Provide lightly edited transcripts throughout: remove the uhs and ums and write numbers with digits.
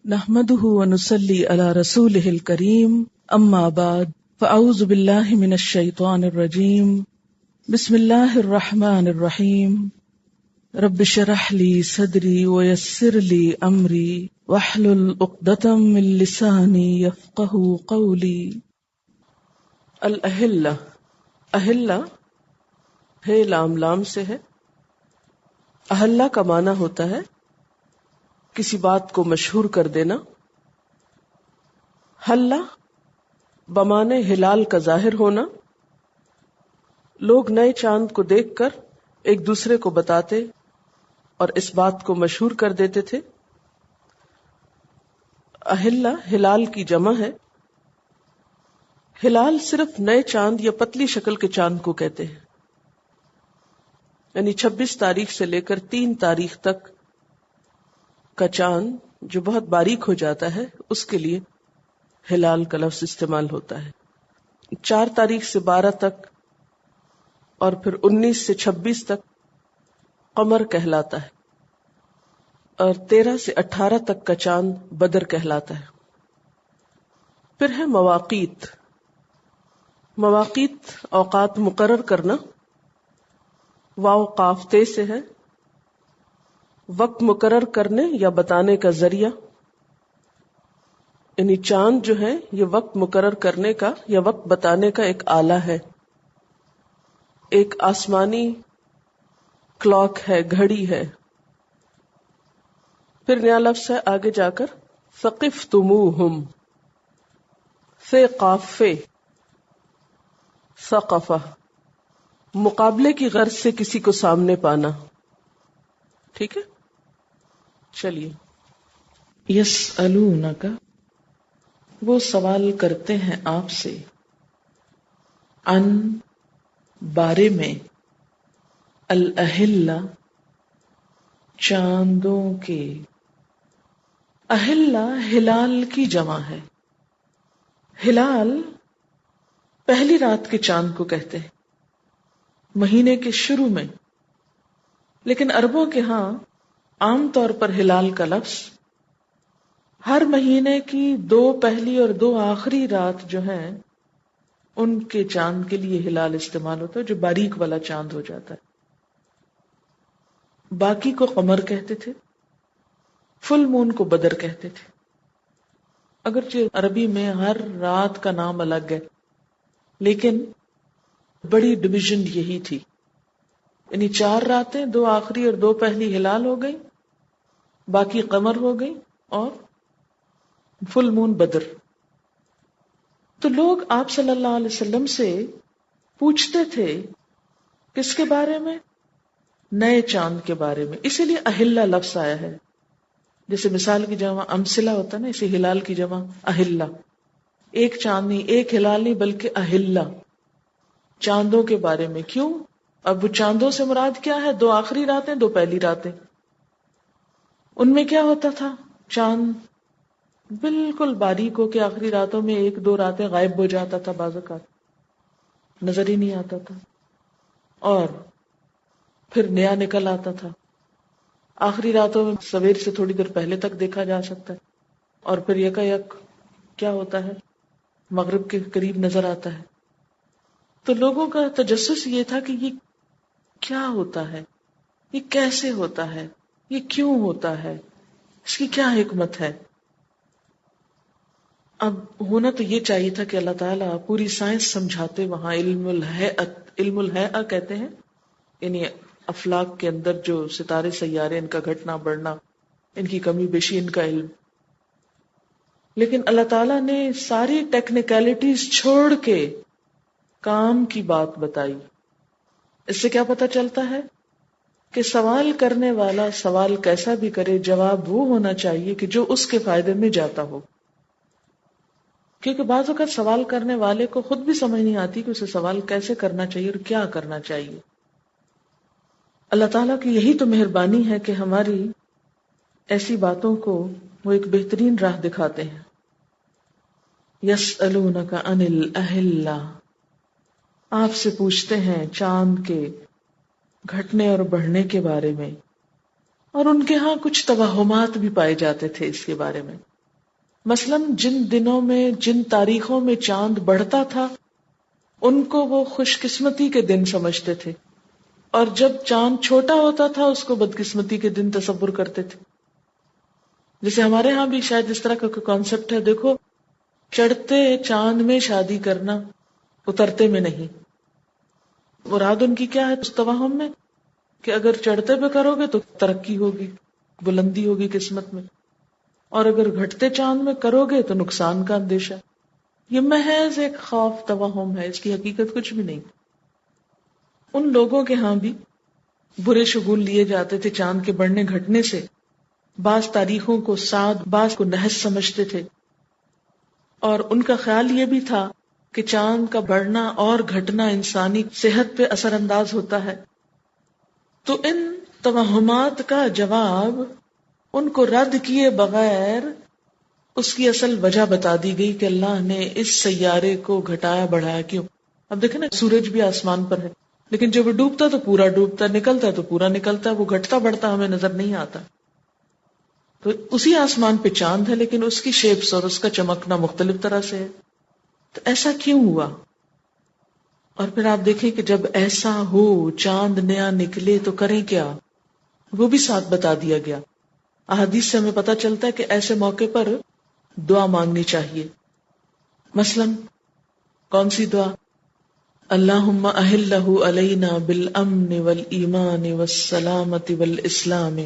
نحمده ونصلي على رسوله الكريم اما بعد فاعوذ بالله من الشيطان الرجيم بسم الله الرحمن الرحيم رب اشرح لي صدري ويسر لي امري واحلل عقدة من لساني يفقهوا قولي. الاہلہ، اہلہ ہے لام سے ہے. اہلہ کا معنی ہوتا ہے کسی بات کو مشہور کر دینا. حلہ بمانے ہلال کا ظاہر ہونا. لوگ نئے چاند کو دیکھ کر ایک دوسرے کو بتاتے اور اس بات کو مشہور کر دیتے تھے. اہلہ ہلال کی جمع ہے. ہلال صرف نئے چاند یا پتلی شکل کے چاند کو کہتے ہیں، یعنی 26 تاریخ سے لے کر 3 تاریخ تک کا چاند جو بہت باریک ہو جاتا ہے اس کے لیے ہلال کا لفظ استعمال ہوتا ہے. 4 تاریخ سے 12 تک اور پھر 19 سے 26 تک قمر کہلاتا ہے، اور 13 سے 18 تک کا چاند بدر کہلاتا ہے. پھر ہے مواقیت. مواقیت اوقات مقرر کرنا. واو قاف تے سے ہے. وقت مقرر کرنے یا بتانے کا ذریعہ، یعنی چاند جو ہے یہ وقت مقرر کرنے کا یا وقت بتانے کا ایک آلہ ہے، ایک آسمانی کلاک ہے، گھڑی ہے. پھر نیا لفظ ہے آگے جا کر ثقفتموہم. فے قاف فے، ثقفہ مقابلے کی غرض سے کسی کو سامنے پانا. ٹھیک ہے، چلیے. یسألونک، وہ سوال کرتے ہیں آپ سے، ان بارے میں، الاہلہ چاندوں کے. اہلہ ہلال کی جمع ہے. ہلال پہلی رات کے چاند کو کہتے ہیں، مہینے کے شروع میں. لیکن عربوں کے ہاں عام طور پر ہلال کا لفظ ہر مہینے کی 2 پہلی اور 2 آخری رات جو ہیں ان کے چاند کے لیے ہلال استعمال ہوتا ہے، جو باریک والا چاند ہو جاتا ہے. باقی کو قمر کہتے تھے، فل مون کو بدر کہتے تھے. اگرچہ عربی میں ہر رات کا نام الگ ہے، لیکن بڑی ڈویژن یہی تھی. یعنی 4 راتیں، 2 آخری اور 2 پہلی ہلال ہو گئی، باقی قمر ہو گئی، اور فل مون بدر. تو لوگ آپ صلی اللہ علیہ وسلم سے پوچھتے تھے کس کے بارے میں؟ نئے چاند کے بارے میں. اسی لیے اہلہ لفظ آیا ہے. جیسے مثال کی جمع امثلہ ہوتا ہے نا، اسی ہلال کی جمع اہلہ. ایک چاند نہیں، ایک ہلال نہیں، بلکہ اہلہ چاندوں کے بارے میں. کیوں؟ اب وہ چاندوں سے مراد کیا ہے؟ 2 آخری راتیں، 2 پہلی راتیں. ان میں کیا ہوتا تھا؟ چاند بالکل باریک ہو کے آخری راتوں میں 1-2 راتیں غائب ہو جاتا تھا، بعض اوقات نظر ہی نہیں آتا تھا، اور پھر نیا نکل آتا تھا. آخری راتوں میں سویر سے تھوڑی دیر پہلے تک دیکھا جا سکتا ہے، اور پھر یکا کیا ہوتا ہے؟ مغرب کے قریب نظر آتا ہے. تو لوگوں کا تجسس یہ تھا کہ یہ کیا ہوتا ہے، یہ کیسے ہوتا ہے، یہ کیوں ہوتا ہے، اس کی کیا حکمت ہے. اب ہونا تو یہ چاہیے تھا کہ اللہ تعالیٰ پوری سائنس سمجھاتے. وہاں علم الہیئہ کہتے ہیں، یعنی افلاک کے اندر جو ستارے سیارے، ان کا گھٹنا بڑھنا، ان کی کمی بیشی، ان کا علم. لیکن اللہ تعالیٰ نے ساری ٹیکنیکلٹیز چھوڑ کے کام کی بات بتائی. اس سے کیا پتہ چلتا ہے کہ سوال کرنے والا سوال کیسا بھی کرے، جواب وہ ہونا چاہیے کہ جو اس کے فائدے میں جاتا ہو. کیونکہ بعض اوقات سوال کرنے والے کو خود بھی سمجھ نہیں آتی کہ اسے سوال کیسے کرنا چاہیے اور کیا کرنا چاہیے. اللہ تعالیٰ کی یہی تو مہربانی ہے کہ ہماری ایسی باتوں کو وہ ایک بہترین راہ دکھاتے ہیں. یسألونک عن الاہلہ، آپ سے پوچھتے ہیں چاند کے گھٹنے اور بڑھنے کے بارے میں، اور ان کے ہاں کچھ توہمات بھی پائے جاتے تھے اس کے بارے میں. مثلاً جن دنوں میں جن تاریخوں میں چاند بڑھتا تھا ان کو وہ خوش قسمتی کے دن سمجھتے تھے، اور جب چاند چھوٹا ہوتا تھا اس کو بدقسمتی کے دن تصور کرتے تھے. جیسے ہمارے ہاں بھی شاید اس طرح کا کوئی کانسیپٹ ہے. دیکھو، چڑھتے چاند میں شادی کرنا، اترتے میں نہیں. مراد ان کی کیا ہے اس توہم میں کہ اگر چڑھتے پہ کرو گے تو ترقی ہوگی، بلندی ہوگی قسمت میں، اور اگر گھٹتے چاند میں کرو گے تو نقصان کا اندیشہ. یہ محض ایک خوف توہم ہے، اس کی حقیقت کچھ بھی نہیں. ان لوگوں کے ہاں بھی برے شگون لیے جاتے تھے چاند کے بڑھنے گھٹنے سے. بعض تاریخوں کو سعد، بعض کو نحس سمجھتے تھے، اور ان کا خیال یہ بھی تھا کہ چاند کا بڑھنا اور گھٹنا انسانی صحت پہ اثر انداز ہوتا ہے. تو ان توہمات کا جواب ان کو رد کیے بغیر اس کی اصل وجہ بتا دی گئی کہ اللہ نے اس سیارے کو گھٹایا بڑھایا کیوں. اب دیکھیں نا، سورج بھی آسمان پر ہے لیکن جب وہ ڈوبتا تو پورا ڈوبتا، نکلتا تو پورا نکلتا، وہ گھٹتا بڑھتا ہمیں نظر نہیں آتا. تو اسی آسمان پہ چاند ہے لیکن اس کی شیپس اور اس کا چمکنا مختلف طرح سے ہے. تو ایسا کیوں ہوا؟ اور پھر آپ دیکھیں کہ جب ایسا ہو، چاند نیا نکلے تو کریں کیا، وہ بھی ساتھ بتا دیا گیا. احادیث سے ہمیں پتہ چلتا ہے کہ ایسے موقع پر دعا مانگنی چاہیے. مثلاً کون سی دعا؟ اللہم اہلہ علینا بالامن والایمان والسلامت والاسلام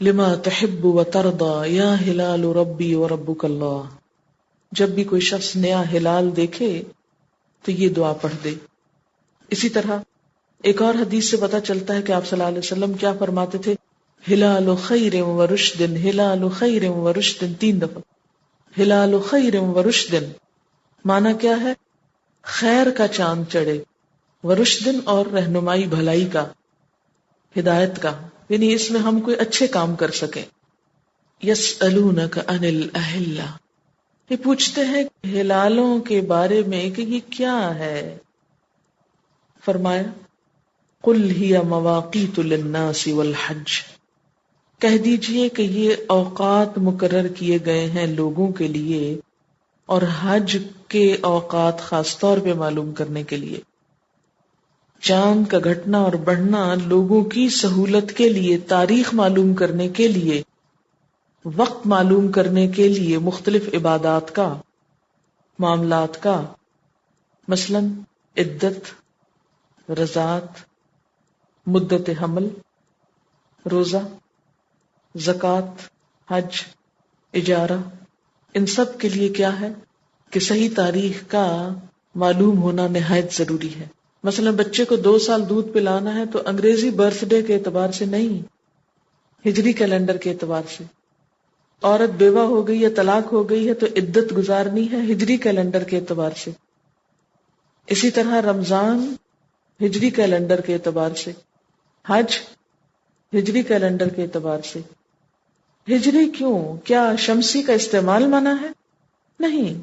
لما تحب وترضى یا ہلال ربی وربک اللہ. جب بھی کوئی شخص نیا ہلال دیکھے تو یہ دعا پڑھ دے. اسی طرح ایک اور حدیث سے پتہ چلتا ہے کہ آپ صلی اللہ علیہ وسلم کیا فرماتے تھے؟ ہلال خیر و رشد، ہلال خیر و رشد، 3 دفعہ. ہلال خیر و رشد معنی کیا ہے؟ خیر کا چاند چڑھے، ورشد اور رہنمائی بھلائی کا، ہدایت کا، یعنی اس میں ہم کوئی اچھے کام کر سکیں. یسألونک عن الاہلہ، یہ پوچھتے ہیں ہلالوں کے بارے میں کہ یہ کیا ہے. فرمایا قل ہی مواقیت للناس والحج، کہہ دیجئے کہ یہ اوقات مقرر کیے گئے ہیں لوگوں کے لیے اور حج کے اوقات خاص طور پہ معلوم کرنے کے لیے. چاند کا گھٹنا اور بڑھنا لوگوں کی سہولت کے لیے، تاریخ معلوم کرنے کے لیے، وقت معلوم کرنے کے لیے، مختلف عبادات کا، معاملات کا، مثلاً عدت، رضاعت، مدت حمل، روزہ، زکوٰۃ، حج، اجارہ، ان سب کے لیے کیا ہے کہ صحیح تاریخ کا معلوم ہونا نہایت ضروری ہے. مثلا بچے کو 2 سال دودھ پلانا ہے تو انگریزی برتھ ڈے کے اعتبار سے نہیں، ہجری کیلنڈر کے اعتبار سے. عورت بیوہ ہو گئی یا طلاق ہو گئی ہے تو عدت گزارنی ہے ہجری کیلنڈر کے اعتبار سے. اسی طرح رمضان ہجری کیلنڈر کے اعتبار سے، حج ہجری کیلنڈر کے اعتبار سے. ہجری کیوں؟ کیا شمسی کا استعمال منع ہے؟ نہیں،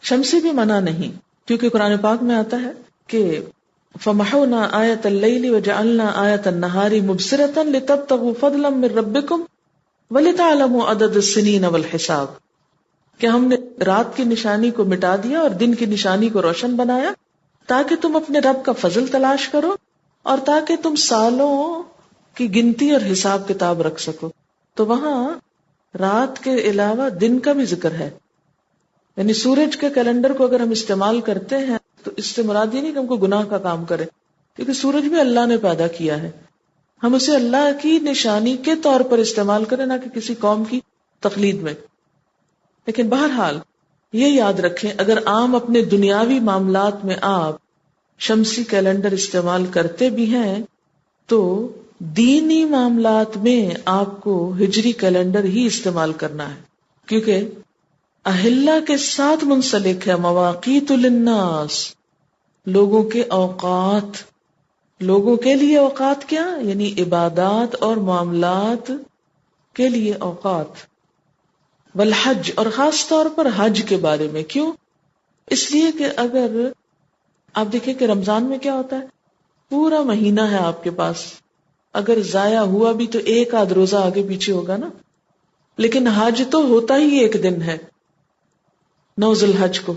شمسی بھی منع نہیں، کیونکہ قرآن پاک میں آتا ہے کہ فَمَحَوْنَا آیَةَ اللَّيْلِ وَجَعَلْنَا آیَةَ النَّهَارِ مُبْصِرَةً لِتَبْتَغُوا فَضْلًا مِّن رَبِّكُمْ وَلِتَعْلَمُوا عَدَدَ السِّنِينَ وَالْحِسَابَ، کہ ہم نے رات کی نشانی کو مٹا دیا اور دن کی نشانی کو روشن بنایا تاکہ تم اپنے رب کا فضل تلاش کرو اور تاکہ تم سالوں کی گنتی اور حساب کتاب رکھ سکو. تو وہاں رات کے علاوہ دن کا بھی ذکر ہے. یعنی سورج کے کیلنڈر کو اگر ہم استعمال کرتے ہیں تو اس سے مراد یہ نہیں کہ ہم کو گناہ کا کام کرے، کیونکہ سورج بھی اللہ نے پیدا کیا ہے. ہم اسے اللہ کی نشانی کے طور پر استعمال کریں، نہ کہ کسی قوم کی تقلید میں. لیکن بہرحال یہ یاد رکھیں، اگر عام اپنے دنیاوی معاملات میں آپ شمسی کیلنڈر استعمال کرتے بھی ہیں تو دینی معاملات میں آپ کو ہجری کیلنڈر ہی استعمال کرنا ہے، کیونکہ اہلہ کے ساتھ منسلک ہے مواقیت للناس، لوگوں کے اوقات. لوگوں کے لیے اوقات کیا؟ یعنی عبادات اور معاملات کے لیے اوقات. والحج، اور خاص طور پر حج کے بارے میں. کیوں؟ اس لیے کہ اگر آپ دیکھیں کہ رمضان میں کیا ہوتا ہے، پورا مہینہ ہے آپ کے پاس، اگر ضائع ہوا بھی تو 1 آدھ روزہ آگے پیچھے ہوگا نا. لیکن حج تو ہوتا ہی ایک دن ہے، 9 ذی الحج کو.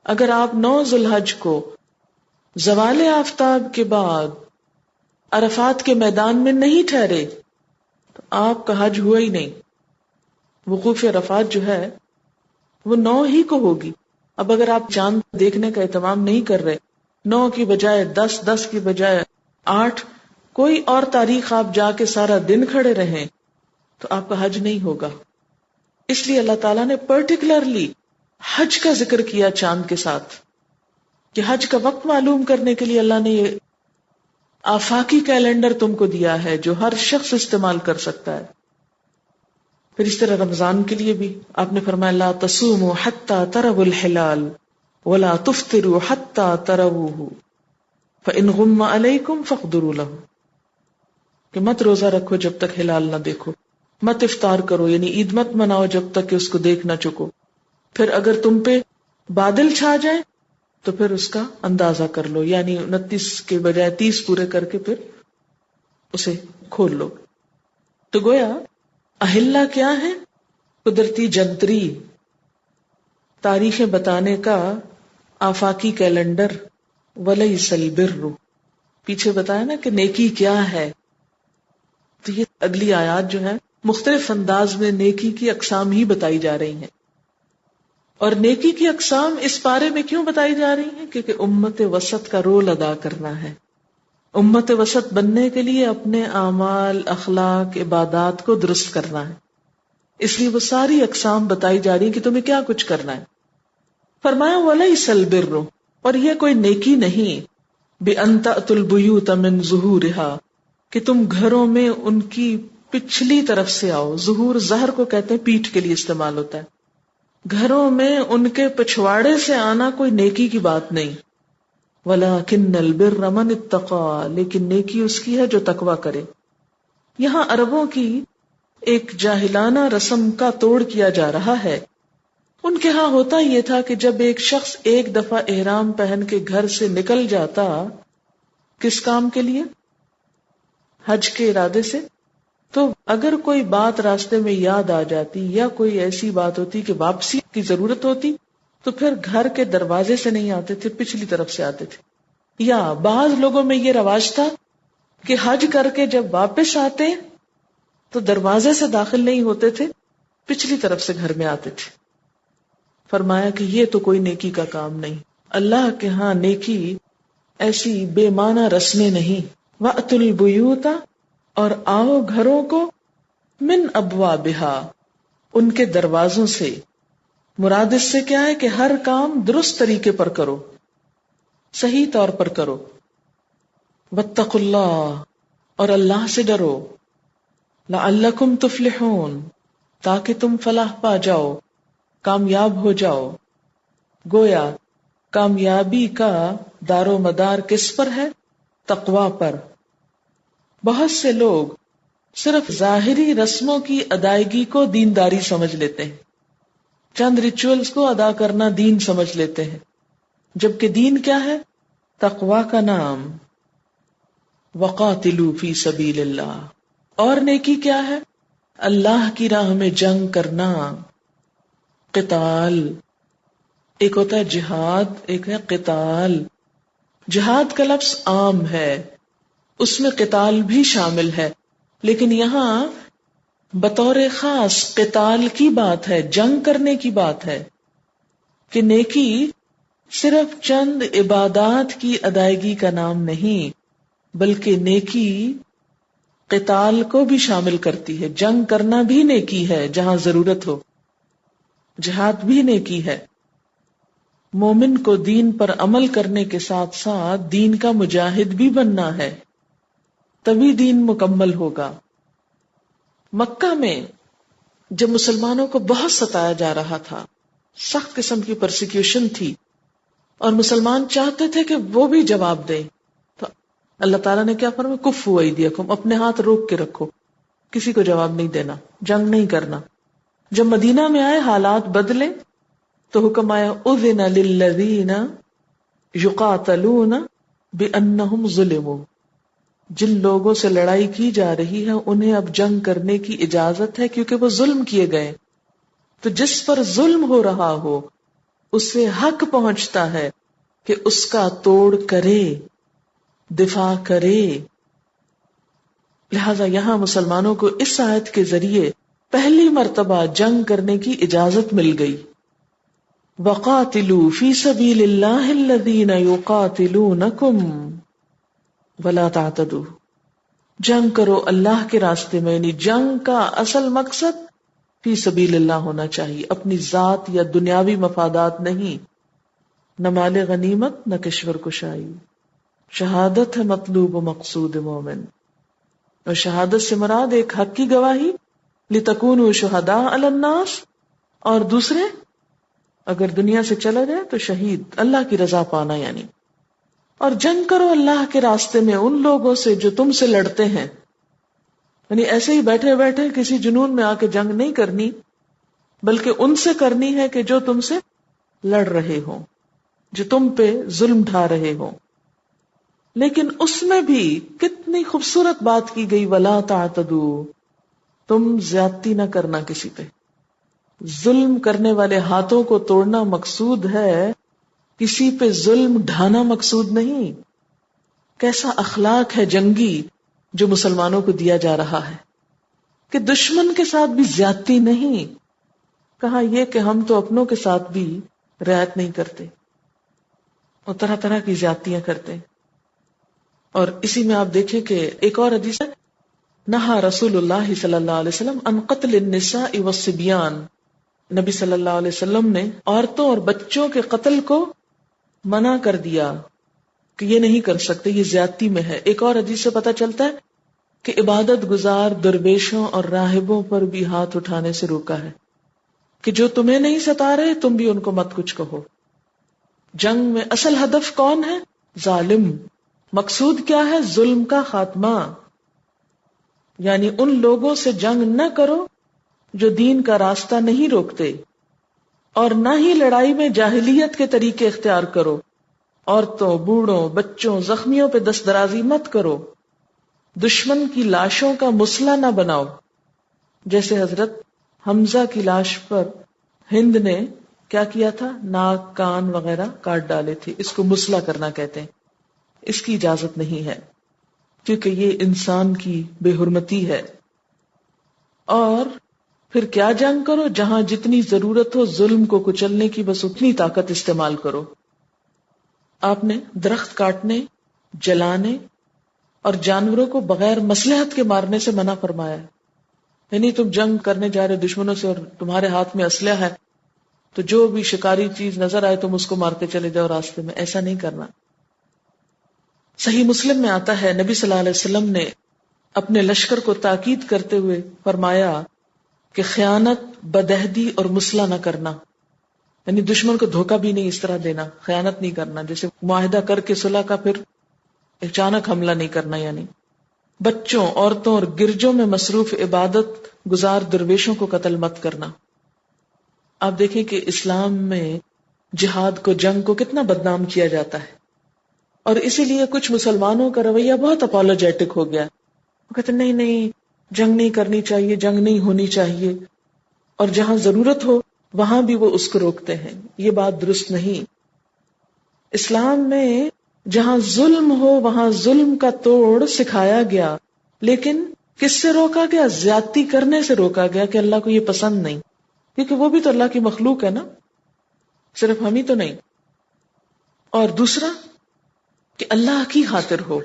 اگر آپ 9 ذی الحج کو زوال آفتاب کے بعد عرفات کے میدان میں نہیں ٹھہرے تو آپ کا حج ہوا ہی نہیں. وقوف عرفات جو ہے وہ 9 ہی کو ہوگی. اب اگر آپ چاند دیکھنے کا اہتمام نہیں کر رہے، 9 کی بجائے 10، 10 کی بجائے 8، کوئی اور تاریخ آپ جا کے سارا دن کھڑے رہیں تو آپ کا حج نہیں ہوگا. اس لیے اللہ تعالیٰ نے پرٹیکولرلی حج کا ذکر کیا چاند کے ساتھ، کہ حج کا وقت معلوم کرنے کے لیے اللہ نے یہ آفاقی کیلنڈر تم کو دیا ہے جو ہر شخص استعمال کر سکتا ہے. پھر اس طرح رمضان کے لیے بھی آپ نے فرمایا لا تصوموا حتى تروا الهلال ولا تفطروا حتى تروه فإن غم عليكم فاقدروا له، کہ مت روزہ رکھو جب تک ہلال نہ دیکھو، مت افطار کرو یعنی عید مت مناؤ جب تک کہ اس کو دیکھ نہ چکو، پھر اگر تم پہ بادل چھا جائیں تو پھر اس کا اندازہ کر لو، یعنی 29 کے بجائے 30 پورے کر کے پھر اسے کھول لو. تو گویا اہلہ کیا ہے؟ قدرتی جنتری، تاریخیں بتانے کا آفاقی کیلنڈر. وَلَيْسَ الْبِرُّ، پیچھے بتایا نا کہ نیکی کیا ہے. تو یہ اگلی آیات جو ہے مختلف انداز میں نیکی کی اقسام ہی بتائی جا رہی ہیں. اور نیکی کی اقسام اس پارے میں کیوں بتائی جا رہی ہیں؟ کیونکہ امت وسط کا رول ادا کرنا ہے. امت وسط بننے کے لیے اپنے اعمال، اخلاق، عبادات کو درست کرنا ہے. اس لیے وہ ساری اقسام بتائی جا رہی ہیں کہ تمہیں کیا کچھ کرنا ہے. فرمایا وَلَيْسَ الْبِرُّ، اور یہ کوئی نیکی نہیں، بِأَن تَأْتُوا الْبُيُوتَ مِن ظُهُورِهَا، کہ تم گھروں میں ان کی پچھلی طرف سے آؤ. ظہور ظہر کو کہتے ہیں، پیٹھ کے لیے استعمال ہوتا ہے. گھروں میں ان کے پچھواڑے سے آنا کوئی نیکی کی بات نہیں. وَلَكِنَّ الْبِرَّ مَنِ اتَّقَىٰ، لیکن نیکی اس کی ہے جو تقویٰ کرے. یہاں عربوں کی ایک جاہلانہ رسم کا توڑ کیا جا رہا ہے. ان کے ہاں ہوتا یہ تھا کہ جب ایک شخص ایک دفعہ احرام پہن کے گھر سے نکل جاتا، کس کام کے لیے؟ حج کے ارادے سے، تو اگر کوئی بات راستے میں یاد آ جاتی یا کوئی ایسی بات ہوتی کہ واپسی کی ضرورت ہوتی تو پھر گھر کے دروازے سے نہیں آتے تھے، پچھلی طرف سے آتے تھے. یا بعض لوگوں میں یہ رواج تھا کہ حج کر کے جب واپس آتے تو دروازے سے داخل نہیں ہوتے تھے، پچھلی طرف سے گھر میں آتے تھے. فرمایا کہ یہ تو کوئی نیکی کا کام نہیں. اللہ کے ہاں نیکی ایسی بے معنی رسمیں نہیں. وَأْتُوا الْبُيُوتَ، اور آؤ گھروں کو، من ابوابها، ان کے دروازوں سے. مراد اس سے کیا ہے کہ ہر کام درست طریقے پر کرو، صحیح طور پر کرو. واتقوا اللہ، اور اللہ سے ڈرو. لعلکم تفلحون، تاکہ تم فلاح پا جاؤ، کامیاب ہو جاؤ. گویا کامیابی کا دار و مدار کس پر ہے؟ تقوی پر. بہت سے لوگ صرف ظاہری رسموں کی ادائیگی کو دینداری سمجھ لیتے ہیں، چند ریچولز کو ادا کرنا دین سمجھ لیتے ہیں، جبکہ دین کیا ہے؟ تقوی کا نام. وقاتلوا فی سبیل اللہ، اور نیکی کیا ہے؟ اللہ کی راہ میں جنگ کرنا. قتال، ایک ہوتا ہے جہاد، ایک ہے قتال. جہاد کا لفظ عام ہے، اس میں قتال بھی شامل ہے، لیکن یہاں بطور خاص قتال کی بات ہے، جنگ کرنے کی بات ہے. کہ نیکی صرف چند عبادات کی ادائیگی کا نام نہیں، بلکہ نیکی قتال کو بھی شامل کرتی ہے. جنگ کرنا بھی نیکی ہے جہاں ضرورت ہو، جہاد بھی نیکی ہے. مومن کو دین پر عمل کرنے کے ساتھ ساتھ دین کا مجاہد بھی بننا ہے، تبھی دین مکمل ہوگا. مکہ میں جب مسلمانوں کو بہت ستایا جا رہا تھا، سخت قسم کی پرسیکیوشن تھی، اور مسلمان چاہتے تھے کہ وہ بھی جواب دیں، تو اللہ تعالیٰ نے کیا فرمایا؟ کفوا ایدیکم، اپنے ہاتھ روک کے رکھو، کسی کو جواب نہیں دینا، جنگ نہیں کرنا. جب مدینہ میں آئے حالات بدلے تو حکم آیا اذن للذین یقاتلون بانہم ظلموا، جن لوگوں سے لڑائی کی جا رہی ہے انہیں اب جنگ کرنے کی اجازت ہے کیونکہ وہ ظلم کیے گئے. تو جس پر ظلم ہو رہا ہو اسے حق پہنچتا ہے کہ اس کا توڑ کرے، دفاع کرے. لہذا یہاں مسلمانوں کو اس آیت کے ذریعے پہلی مرتبہ جنگ کرنے کی اجازت مل گئی. وَقَاتِلُوا فِي سَبِيلِ اللَّهِ الَّذِينَ يُقَاتِلُونَكُمْ وَلَا تَعْتَدُوا. جنگ کرو اللہ کے راستے میں، یعنی جنگ کا اصل مقصد فی سبیل اللہ ہونا چاہیے، اپنی ذات یا دنیاوی مفادات نہیں، نہ مال غنیمت نہ کشور کشائی. شہادت ہے مطلوب و مقصود مومن، اور شہادت سے مراد ایک حق کی گواہی لِتَكُونُوا شُهَدَاءَ عَلَى النَّاسِ، اور دوسرے اگر دنیا سے چلا جائے تو شہید، اللہ کی رضا پانا یعنی. اور جنگ کرو اللہ کے راستے میں ان لوگوں سے جو تم سے لڑتے ہیں، یعنی ایسے ہی بیٹھے بیٹھے کسی جنون میں آ کے جنگ نہیں کرنی، بلکہ ان سے کرنی ہے کہ جو تم سے لڑ رہے ہوں، جو تم پہ ظلم ڈھا رہے ہوں. لیکن اس میں بھی کتنی خوبصورت بات کی گئی، وَلَا تَعْتَدُوا، تم زیادتی نہ کرنا کسی پہ. ظلم کرنے والے ہاتھوں کو توڑنا مقصود ہے، کسی پہ ظلم ڈھانا مقصود نہیں. کیسا اخلاق ہے جنگی جو مسلمانوں کو دیا جا رہا ہے کہ دشمن کے ساتھ بھی زیادتی نہیں. کہا یہ کہ ہم تو اپنوں کے ساتھ بھی رعایت نہیں کرتے اور طرح طرح کی زیادتیاں کرتے. اور اسی میں آپ دیکھیں کہ ایک اور حدیث ہے، نہا رسول اللہ صلی اللہ علیہ وسلم عن قتل النساء والصبیان. نبی صلی اللہ علیہ وسلم نے عورتوں اور بچوں کے قتل کو منع کر دیا کہ یہ نہیں کر سکتے، یہ زیادتی میں ہے. ایک اور حدیث سے پتہ چلتا ہے کہ عبادت گزار درویشوں اور راہبوں پر بھی ہاتھ اٹھانے سے روکا ہے کہ جو تمہیں نہیں ستا رہے تم بھی ان کو مت کچھ کہو. جنگ میں اصل ہدف کون ہے؟ ظالم. مقصود کیا ہے؟ ظلم کا خاتمہ. یعنی ان لوگوں سے جنگ نہ کرو جو دین کا راستہ نہیں روکتے، اور نہ ہی لڑائی میں جاہلیت کے طریقے اختیار کرو. عورتوں، بوڑھوں، بچوں، زخمیوں پہ دست درازی مت کرو. دشمن کی لاشوں کا مسئلہ نہ بناؤ، جیسے حضرت حمزہ کی لاش پر ہند نے کیا کیا تھا، ناک کان وغیرہ کاٹ ڈالے تھے. اس کو مسئلہ کرنا کہتے ہیں. اس کی اجازت نہیں ہے کیونکہ یہ انسان کی بے حرمتی ہے. اور پھر کیا جنگ کرو؟ جہاں جتنی ضرورت ہو ظلم کو کچلنے کی بس اتنی طاقت استعمال کرو. آپ نے درخت کاٹنے، جلانے اور جانوروں کو بغیر مصلحت کے مارنے سے منع فرمایا ہے. یعنی تم جنگ کرنے جا رہے دشمنوں سے اور تمہارے ہاتھ میں اسلحہ ہے تو جو بھی شکاری چیز نظر آئے تم اس کو مارتے چلے جاؤ راستے میں، ایسا نہیں کرنا. صحیح مسلم میں آتا ہے نبی صلی اللہ علیہ وسلم نے اپنے لشکر کو تاکید کرتے ہوئے فرمایا کہ خیانت، بدعہدی اور مسئلہ نہ کرنا، یعنی دشمن کو دھوکہ بھی نہیں اس طرح دینا، خیانت نہیں کرنا، جیسے معاہدہ کر کے صلح کا پھر اچانک حملہ نہیں کرنا. یعنی بچوں، عورتوں اور گرجوں میں مصروف عبادت گزار درویشوں کو قتل مت کرنا. آپ دیکھیں کہ اسلام میں جہاد کو، جنگ کو کتنا بدنام کیا جاتا ہے، اور اسی لیے کچھ مسلمانوں کا رویہ بہت اپولوجیٹک ہو گیا. وہ کہتے نہیں نہیں جنگ نہیں کرنی چاہیے، جنگ نہیں ہونی چاہیے، اور جہاں ضرورت ہو وہاں بھی وہ اس کو روکتے ہیں. یہ بات درست نہیں. اسلام میں جہاں ظلم ہو وہاں ظلم کا توڑ سکھایا گیا، لیکن کس سے روکا گیا؟ زیادتی کرنے سے روکا گیا کہ اللہ کو یہ پسند نہیں، کیونکہ وہ بھی تو اللہ کی مخلوق ہے نا، صرف ہم ہی تو نہیں. اور دوسرا کہ اللہ کی خاطر ہو،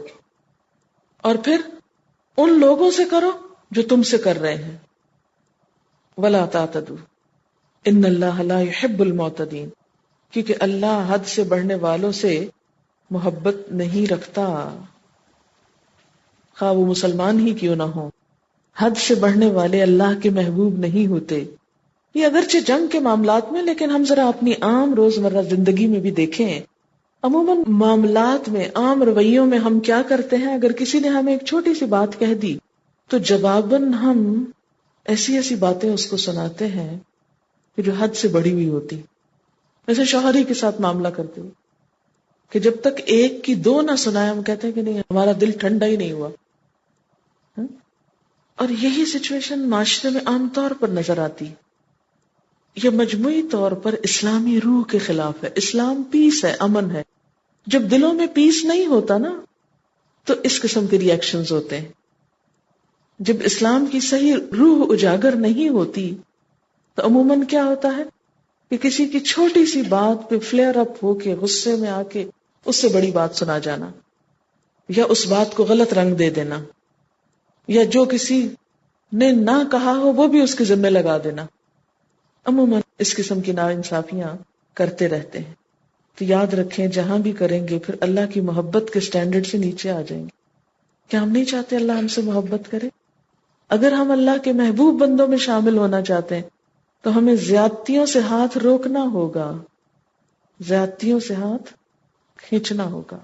اور پھر ان لوگوں سے کرو جو تم سے کر رہے ہیں. وَلَا تَعْتَدُوا إِنَّ اللَّهَ لَا يُحِبُّ الْمُعْتَدِينَ، کیونکہ اللہ حد سے بڑھنے والوں سے محبت نہیں رکھتا، خواہ وہ مسلمان ہی کیوں نہ ہو. حد سے بڑھنے والے اللہ کے محبوب نہیں ہوتے. یہ اگرچہ جنگ کے معاملات میں، لیکن ہم ذرا اپنی عام روزمرہ زندگی میں بھی دیکھیں. عموماً معاملات میں، عام رویوں میں ہم کیا کرتے ہیں؟ اگر کسی نے ہمیں ایک چھوٹی سی بات کہہ دی تو جواباً ہم ایسی ایسی باتیں اس کو سناتے ہیں کہ جو حد سے بڑھی ہوئی ہوتی. جیسے شوہر ہی کے ساتھ معاملہ کرتے ہوئے کہ جب تک ایک کی دو نہ سنائے ہم کہتے ہیں کہ نہیں ہمارا دل ٹھنڈا ہی نہیں ہوا. اور یہی سچویشن معاشرے میں عام طور پر نظر آتی ہے. یہ مجموعی طور پر اسلامی روح کے خلاف ہے. اسلام پیس ہے، امن ہے. جب دلوں میں پیس نہیں ہوتا نا تو اس قسم کے ری ایکشنز ہوتے ہیں. جب اسلام کی صحیح روح اجاگر نہیں ہوتی تو عموماً کیا ہوتا ہے کہ کسی کی چھوٹی سی بات پہ فلیئر اپ ہو کے غصے میں آ کے اس سے بڑی بات سنا جانا، یا اس بات کو غلط رنگ دے دینا، یا جو کسی نے نہ کہا ہو وہ بھی اس کے ذمہ لگا دینا. عموماً اس قسم کی ناانصافیاں کرتے رہتے ہیں. تو یاد رکھیں جہاں بھی کریں گے پھر اللہ کی محبت کے سٹینڈرڈ سے نیچے آ جائیں گے. کیا ہم نہیں چاہتے اللہ ہم سے محبت کرے؟ اگر ہم اللہ کے محبوب بندوں میں شامل ہونا چاہتے ہیں تو ہمیں زیادتیوں سے ہاتھ روکنا ہوگا، زیادتیوں سے ہاتھ کھینچنا ہوگا.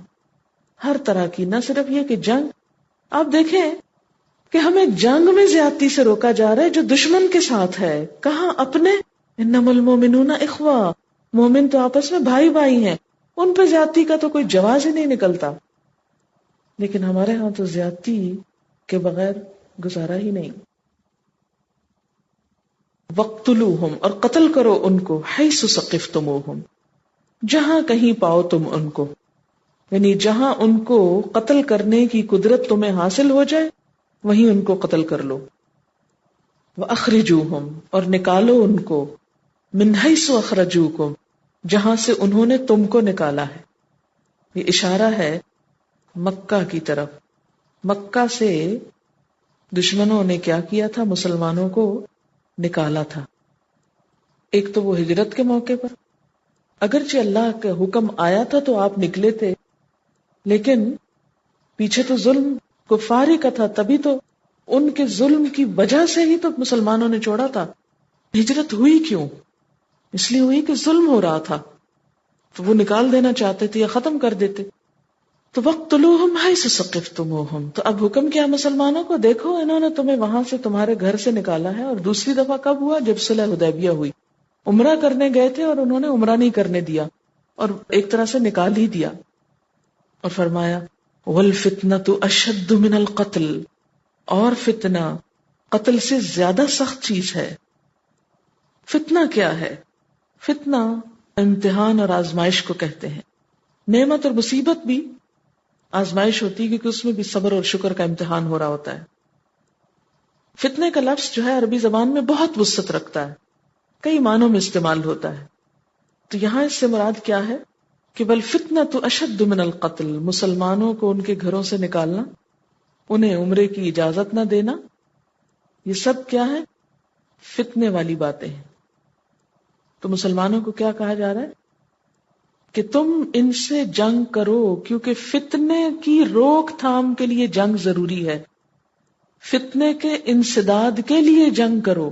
ہر طرح کی، نہ صرف یہ کہ جنگ، آپ دیکھیں کہ ہمیں جنگ میں زیادتی سے روکا جا رہا ہے جو دشمن کے ساتھ ہے. کہاں؟ اپنے انما المؤمنون اخوہ، مومن تو آپس میں بھائی بھائی ہیں، ان پہ زیادتی کا تو کوئی جواز ہی نہیں نکلتا. لیکن ہمارے ہاں تو زیادتی کے بغیر گزارا ہی نہیں. وَاقْتُلُوهُمْ، اور قتل کرو ان کو، حَيْثُ ثَقِفْتُمُوهُمْ، جہاں کہیں پاؤ تم ان کو، یعنی جہاں ان کو قتل کرنے کی قدرت تمہیں حاصل ہو جائے وہیں ان کو قتل کر لو. وَأَخْرِجُوهُمْ، اور نکالو ان کو، مِنْ حَيْثُ أَخْرَجُوكُمْ، جہاں سے انہوں نے تم کو نکالا ہے. یہ اشارہ ہے مکہ کی طرف. مکہ سے دشمنوں نے کیا کیا تھا؟ مسلمانوں کو نکالا تھا. ایک تو وہ ہجرت کے موقع پر، اگرچہ اللہ کا حکم آیا تھا تو آپ نکلے تھے، لیکن پیچھے تو ظلم کفار ہی کا تھا، تبھی تو ان کے ظلم کی وجہ سے ہی تو مسلمانوں نے چھوڑا تھا. ہجرت ہوئی کیوں؟ اس لیے ہوئی کہ ظلم ہو رہا تھا، تو وہ نکال دینا چاہتے تھے یا ختم کر دیتے. تو وَاقْتُلُوهُمْ حَيْثُ ثَقِفْتُمُوهُمْ، تو اب حکم کیا مسلمانوں کو؟ دیکھو انہوں نے تمہیں وہاں سے تمہارے گھر سے نکالا ہے. اور دوسری دفعہ کب ہوا؟ جب صلح حدیبیہ ہوئی. عمرہ کرنے گئے تھے اور انہوں نے عمرہ نہیں کرنے دیا اور ایک طرح سے نکال ہی دیا. اور فرمایا وَالْفِتْنَةُ أَشَدُّ مِنَ الْقَتْلِ، اور فتنہ قتل سے زیادہ سخت چیز ہے. فتنہ کیا ہے؟ فتنہ امتحان اور آزمائش کو کہتے ہیں. نعمت اور مصیبت بھی آزمائش ہوتی ہے کیونکہ اس میں بھی صبر اور شکر کا امتحان ہو رہا ہوتا ہے. فتنے کا لفظ جو ہے عربی زبان میں بہت وسعت رکھتا ہے، کئی معنوں میں استعمال ہوتا ہے. تو یہاں اس سے مراد کیا ہے کہ وَالْفِتْنَةُ أَشَدُّ مِنَ الْقَتْلِ، مسلمانوں کو ان کے گھروں سے نکالنا، انہیں عمرے کی اجازت نہ دینا، یہ سب کیا ہے؟ فتنے والی باتیں ہیں. تو مسلمانوں کو کیا کہا جا رہا ہے کہ تم ان سے جنگ کرو، کیونکہ فتنے کی روک تھام کے لیے جنگ ضروری ہے. فتنے کے انسداد کے لیے جنگ کرو،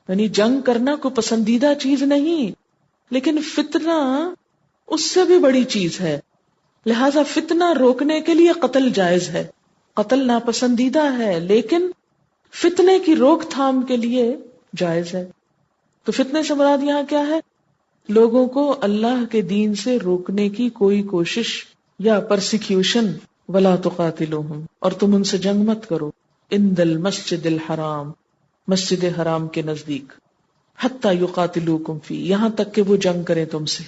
یعنی جنگ کرنا کوئی پسندیدہ چیز نہیں، لیکن فتنہ اس سے بھی بڑی چیز ہے. لہذا فتنہ روکنے کے لیے قتل جائز ہے. قتل ناپسندیدہ ہے لیکن فتنے کی روک تھام کے لیے جائز ہے. تو فتنے سے مراد یہاں کیا ہے؟ لوگوں کو اللہ کے دین سے روکنے کی کوئی کوشش یا پرسیکیوشن. وَلَا تُقَاتِلُوهُمْ، اور تم ان سے جنگ مت کرو. عِنْدَ الْمَسْجِدِ الْحَرَامِ، مسجد حرام کے نزدیک. حَتَّى يُقَاتِلُوكُمْ فِيهِ، یہاں تک کہ وہ جنگ کریں تم سے.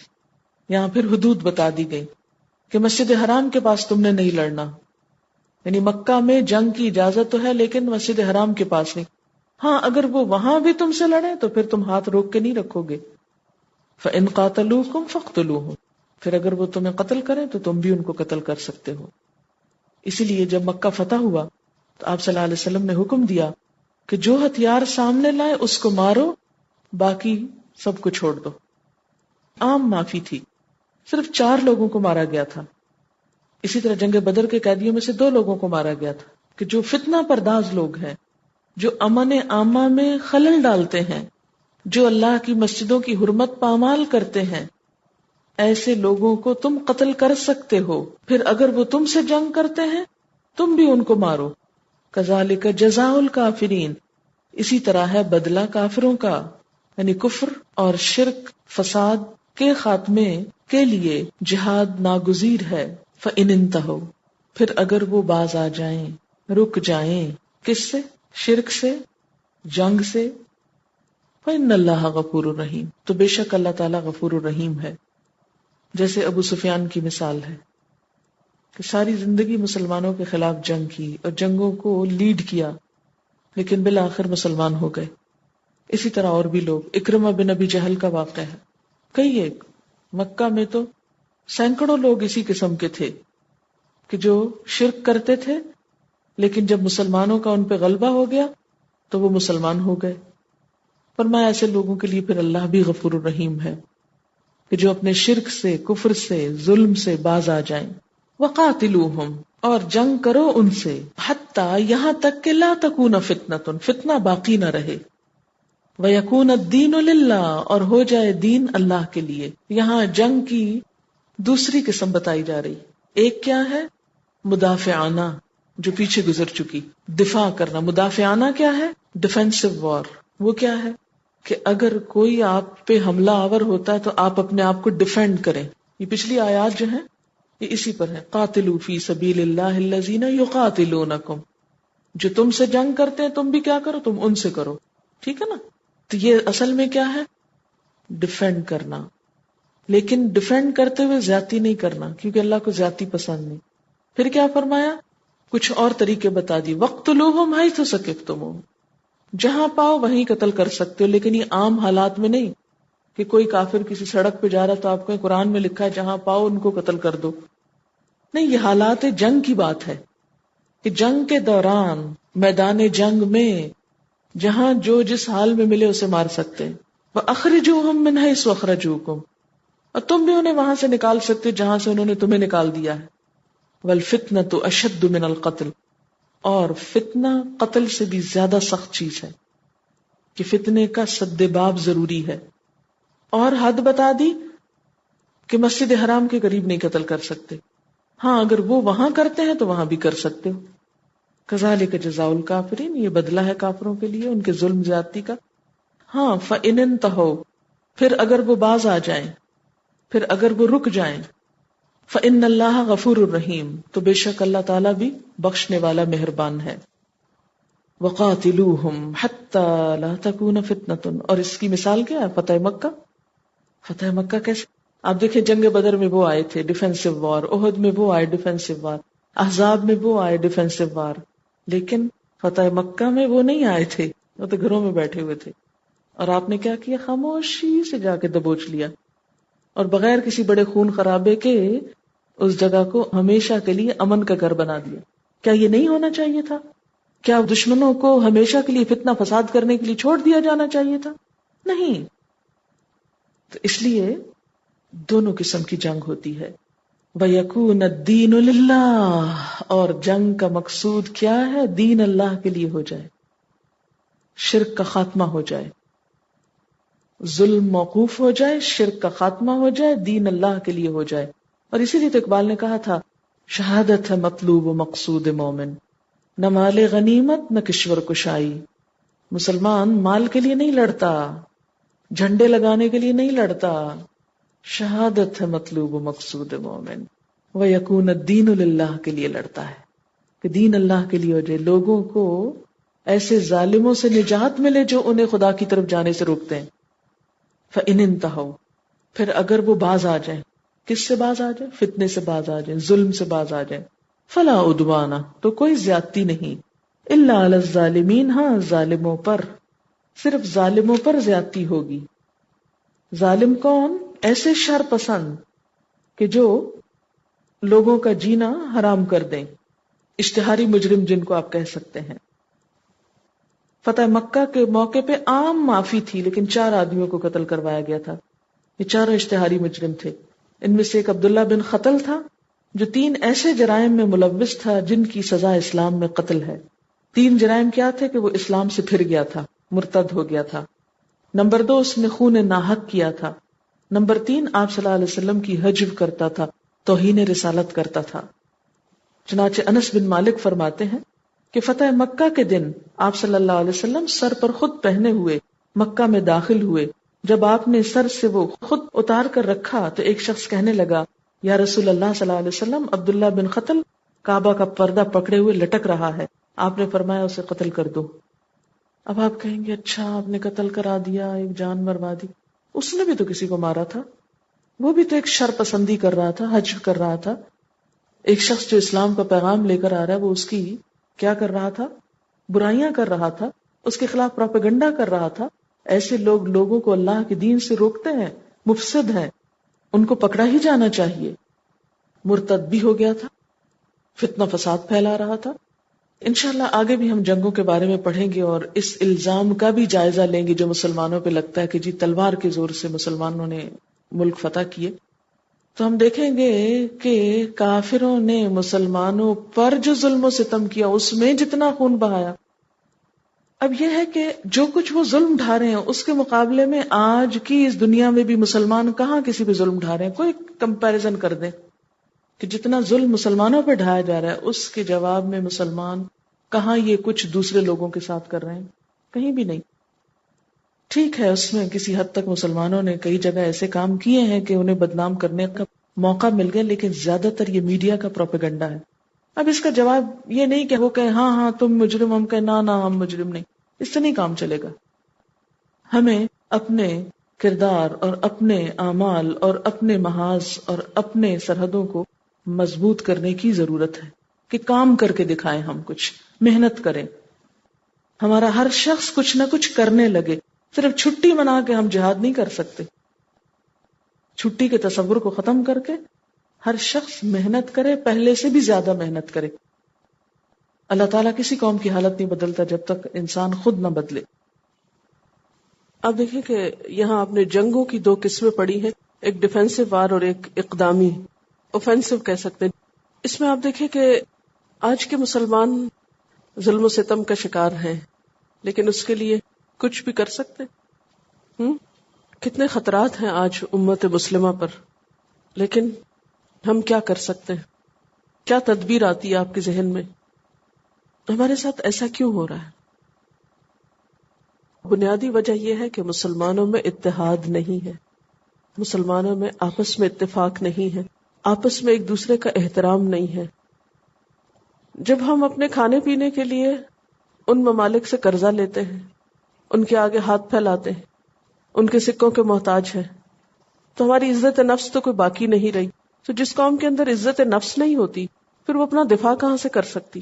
یہاں پھر حدود بتا دی گئی کہ مسجد حرام کے پاس تم نے نہیں لڑنا، یعنی مکہ میں جنگ کی اجازت تو ہے لیکن مسجد حرام کے پاس نہیں. ہاں اگر وہ وہاں بھی تم سے لڑے تو پھر تم ہاتھ روک کے نہیں رکھو گے. فَإِنْ قَاتَلُوكُمْ فَاقْتُلُوهُمْ، پھر اگر وہ تمہیں قتل کریں تو تم بھی ان کو قتل کر سکتے ہو. اسی لیے جب مکہ فتح ہوا تو آپ صلی اللہ علیہ وسلم نے حکم دیا کہ جو ہتھیار سامنے لائے اس کو مارو، باقی سب کو چھوڑ دو. عام معافی تھی، صرف 4 لوگوں کو مارا گیا تھا. اسی طرح جنگ بدر کے قیدیوں میں سے 2 لوگوں کو مارا گیا تھا کہ جو فتنہ پرداز لوگ ہیں، جو امن عامہ میں خلل ڈالتے ہیں، جو اللہ کی مسجدوں کی حرمت پامال کرتے ہیں، ایسے لوگوں کو تم قتل کر سکتے ہو. پھر اگر وہ تم سے جنگ کرتے ہیں تم بھی ان کو مارو. کذالک جزاء الکافرین، اسی طرح ہے بدلہ کافروں کا، یعنی کفر اور شرک، فساد کے خاتمے کے لیے جہاد ناگزیر ہے. فَإِنِ انتہوا، پھر اگر وہ باز آ جائیں، رک جائیں، کس سے؟ شرک سے، جنگ سے. فَإِنَّ اللَّهَ غَفُورٌ رَحِيمٌ، تو بے شک اللہ تعالیٰ غفور الرحیم ہے. جیسے ابو سفیان کی مثال ہے کہ ساری زندگی مسلمانوں کے خلاف جنگ کی اور جنگوں کو لیڈ کیا، لیکن بالآخر مسلمان ہو گئے. اسی طرح اور بھی لوگ، اکرمہ بن ابی جہل کا واقعہ ہے. کئی ایک مکہ میں تو سینکڑوں لوگ اسی قسم کے تھے کہ جو شرک کرتے تھے، لیکن جب مسلمانوں کا ان پہ غلبہ ہو گیا تو وہ مسلمان ہو گئے. فرمایا ایسے لوگوں کے لیے پھر اللہ بھی غفور الرحیم ہے کہ جو اپنے شرک سے، کفر سے، ظلم سے باز آ جائیں. وقاتلوہم، اور جنگ کرو ان سے، حتی یہاں تک کہ لا تکون فتنۃ، فتنہ باقی نہ رہے. وَيَكُونَ الدِّينُ لِلَّهِ، اور ہو جائے دین اللہ کے لیے. یہاں جنگ کی دوسری قسم بتائی جا رہی. ایک کیا ہے؟ مدافعانہ، جو پیچھے گزر چکی، دفاع کرنا. مدافعانہ کیا ہے؟ ڈیفینسو وار. وہ کیا ہے کہ اگر کوئی آپ پہ حملہ آور ہوتا ہے تو آپ اپنے آپ کو ڈیفینڈ کریں. یہ پچھلی آیات جو ہیں یہ اسی پر ہے. قاتلوا فی سبیل اللہ الذین یقاتلونکم، جو تم سے جنگ کرتے ہیں تم بھی کیا کرو؟ تم ان سے کرو. ٹھیک ہے نا؟ تو یہ اصل میں کیا ہے؟ ڈیفینڈ کرنا. لیکن ڈیفینڈ کرتے ہوئے زیادتی نہیں کرنا، کیونکہ اللہ کو زیادتی پسند نہیں. پھر کیا فرمایا؟ کچھ اور طریقے بتا دی. وَاقْتُلُوهُمْ حَيْثُ ثَقِفْتُمُوهُمْ، جہاں پاؤ وہیں قتل کر سکتے ہو. لیکن یہ عام حالات میں نہیں کہ کوئی کافر کسی سڑک پہ جا رہا تو آپ کو قرآن میں لکھا ہے جہاں پاؤ ان کو قتل کر دو. نہیں، یہ حالات جنگ کی بات ہے کہ جنگ کے دوران، میدان جنگ میں، جہاں جو جس حال میں ملے اسے مار سکتے. وَأَخْرِجُوهُمْ مِنْ حَيْثُ أَخْرَجُوكُمْ، اور تم بھی انہیں وہاں سے نکال سکتے جہاں سے انہوں نے تمہیں نکال دیا ہے. وَالْفِتْنَةُ أَشَدُّ مِنَ الْقَتْلِ، اور فتنہ قتل سے بھی زیادہ سخت چیز ہے کہ فتنے کا سدباب ضروری ہے. اور حد بتا دی کہ مسجد حرام کے قریب نہیں قتل کر سکتے. ہاں اگر وہ وہاں کرتے ہیں تو وہاں بھی کر سکتے ہو. کذالک جزاء الکافرین، یہ بدلہ ہے کافروں کے لیے ان کے ظلم زیادتی کا. ہاں فإن انتہوا، پھر اگر وہ باز آ جائیں، پھر اگر وہ رک جائیں. فإن اللہ غفور الرحیم، تو بے شک اللہ تعالیٰ بھی بخشنے والا مہربان ہے. وقاتلوہم حتی لا تکون فتنۃ، اور اس کی مثال کیا ہے؟ فتح مکہ. فتح مکہ کیسے؟ آپ دیکھیں جنگ بدر میں وہ آئے تھے ڈیفینسو وار، احد میں وہ آئے ڈیفینسو وار، احزاب میں وہ آئے ڈیفینسو وار. لیکن فتح مکہ میں وہ نہیں آئے تھے، وہ تو گھروں میں بیٹھے ہوئے تھے. اور آپ نے کیا کیا؟ خاموشی سے جا کے دبوچ لیا اور بغیر کسی بڑے خون خرابے کے اس جگہ کو ہمیشہ کے لیے امن کا گھر بنا دیا. کیا یہ نہیں ہونا چاہیے تھا؟ کیا دشمنوں کو ہمیشہ کے لیے فتنہ فساد کرنے کے لیے چھوڑ دیا جانا چاہیے تھا؟ نہیں. تو اس لیے دونوں قسم کی جنگ ہوتی ہے. وَيَكُونَ الدِّينُ لِلَّهِ، اور جنگ کا مقصود کیا ہے؟ دین اللہ کے لیے ہو جائے، شرک کا خاتمہ ہو جائے، ظلم موقوف ہو جائے، شرک کا خاتمہ ہو جائے، دین اللہ کے لیے ہو جائے. اور اسی لیے تو اقبال نے کہا تھا شہادت ہے مطلوب و مقصود مومن، نہ مال غنیمت نہ کشور کشائی. مسلمان مال کے لیے نہیں لڑتا، جھنڈے لگانے کے لیے نہیں لڑتا. شہادت ہے مطلوب و مقصود مومن، وَيَكُونَ الدِّينُ لِلَّهِ کے لیے لڑتا ہے کہ دین اللہ کے لیے ہو جائے. لوگوں کو ایسے ظالموں سے نجات ملے جو انہیں خدا کی طرف جانے سے روکتے ہیں. فَإِنِ انتہوا، پھر اگر وہ باز آ جائیں. کس سے باز آ جائیں؟ فتنے سے باز آ جائیں، ظلم سے باز آ جائیں. فَلَا عُدْوَانَ، تو کوئی زیادتی نہیں. إِلَّا عَلَى الظَّالِمِينَ، ہاں ظالموں پر، صرف ظالموں پر زیادتی ہوگی. ظالم کون؟ ایسے شر پسند کہ جو لوگوں کا جینا حرام کر دیں، اشتہاری مجرم جن کو آپ کہہ سکتے ہیں. فتح مکہ کے موقع پہ عام معافی تھی، لیکن 4 آدمیوں کو قتل کروایا گیا تھا. یہ 4 اشتہاری مجرم تھے. ان میں سے ایک عبداللہ بن قتل تھا جو 3 ایسے جرائم میں ملوث تھا جن کی سزا اسلام میں قتل ہے. 3 جرائم کیا تھے؟ کہ وہ اسلام سے پھر گیا تھا، مرتد ہو گیا تھا. نمبر 2، اس نے خون ناحق کیا تھا. نمبر 3، آپ صلی اللہ علیہ وسلم کی حجب کرتا تھا، توہین رسالت کرتا تھا. چنانچہ انس بن مالک فرماتے ہیں کہ فتح مکہ کے دن آپ صلی اللہ علیہ وسلم سر پر خود پہنے ہوئے مکہ میں داخل ہوئے جب آپ نے سر سے وہ خود اتار کر رکھا تو ایک شخص کہنے لگا یا رسول اللہ صلی اللہ علیہ وسلم، عبداللہ بن قتل کعبہ کا پردہ پکڑے ہوئے لٹک رہا ہے، آپ نے فرمایا اسے قتل کر دو۔ اب آپ کہیں گے اچھا آپ نے قتل کرا دیا، ایک جان مروا دی، اس نے بھی تو کسی کو مارا تھا، وہ بھی تو ایک شر پسندی کر رہا تھا، حج کر رہا تھا۔ ایک شخص جو اسلام کا پیغام لے کر آ رہا ہے وہ اس کی کیا کر رہا تھا؟ برائیاں کر رہا تھا، اس کے خلاف پروپیگنڈا کر رہا تھا۔ ایسے لوگ لوگوں کو اللہ کے دین سے روکتے ہیں، مفسد ہیں، ان کو پکڑا ہی جانا چاہیے۔ مرتد بھی ہو گیا تھا، فتنہ فساد پھیلا رہا تھا۔ انشاءاللہ آگے بھی ہم جنگوں کے بارے میں پڑھیں گے اور اس الزام کا بھی جائزہ لیں گے جو مسلمانوں پہ لگتا ہے کہ جی تلوار کے زور سے مسلمانوں نے ملک فتح کیے۔ تو ہم دیکھیں گے کہ کافروں نے مسلمانوں پر جو ظلم و ستم کیا اس میں جتنا خون بہایا، اب یہ ہے کہ جو کچھ وہ ظلم ڈھا رہے ہیں اس کے مقابلے میں آج کی اس دنیا میں بھی مسلمان کہاں کسی پہ ظلم ڈھا رہے ہیں؟ کوئی کمپیریزن کر دیں کہ جتنا ظلم مسلمانوں پہ ڈھایا جا رہا ہے اس کے جواب میں مسلمان کہاں یہ کچھ دوسرے لوگوں کے ساتھ کر رہے ہیں؟ کہیں بھی نہیں۔ ٹھیک ہے، اس میں کسی حد تک مسلمانوں نے کئی جگہ ایسے کام کیے ہیں کہ انہیں بدنام کرنے کا موقع مل گیا، لیکن زیادہ تر یہ میڈیا کا پروپیگنڈا ہے۔ اب اس کا جواب یہ نہیں کہ وہ کہیں ہاں ہاں تم مجرم، ہم کہیں نہ ہم مجرم نہیں، اس سے نہیں کام چلے گا۔ ہمیں اپنے کردار اور اپنے اعمال اور اپنے محاذ اور اپنے سرحدوں کو مضبوط کرنے کی ضرورت ہے کہ کام کر کے دکھائیں، ہم کچھ محنت کریں، ہمارا ہر شخص کچھ نہ کچھ کرنے لگے۔ صرف چھٹی منا کے ہم جہاد نہیں کر سکتے، چھٹی کے تصور کو ختم کر کے ہر شخص محنت کرے، پہلے سے بھی زیادہ محنت کرے۔ اللہ تعالیٰ کسی قوم کی حالت نہیں بدلتا جب تک انسان خود نہ بدلے۔ آپ دیکھیں کہ یہاں آپ نے جنگوں کی دو قسمیں پڑھی ہیں، ایک ڈیفینسو وار اور ایک اقدامی، اوفینسو کہہ سکتے ہیں۔ اس میں آپ دیکھیں کہ آج کے مسلمان ظلم و ستم کا شکار ہیں، لیکن اس کے لیے کچھ بھی کر سکتے کتنے خطرات ہیں آج امت مسلمہ پر، لیکن ہم کیا کر سکتے ہیں؟ کیا تدبیر آتی ہے آپ کے ذہن میں؟ ہمارے ساتھ ایسا کیوں ہو رہا ہے؟ بنیادی وجہ یہ ہے کہ مسلمانوں میں اتحاد نہیں ہے، مسلمانوں میں آپس میں اتفاق نہیں ہے، آپس میں ایک دوسرے کا احترام نہیں ہے۔ جب ہم اپنے کھانے پینے کے لیے ان ممالک سے قرضہ لیتے ہیں، ان کے آگے ہاتھ پھیلاتے ہیں، ان کے سکوں کے محتاج ہیں، تو ہماری عزت نفس تو کوئی باقی نہیں رہی۔ تو جس قوم کے اندر عزت نفس نہیں ہوتی پھر وہ اپنا دفاع کہاں سے کر سکتی؟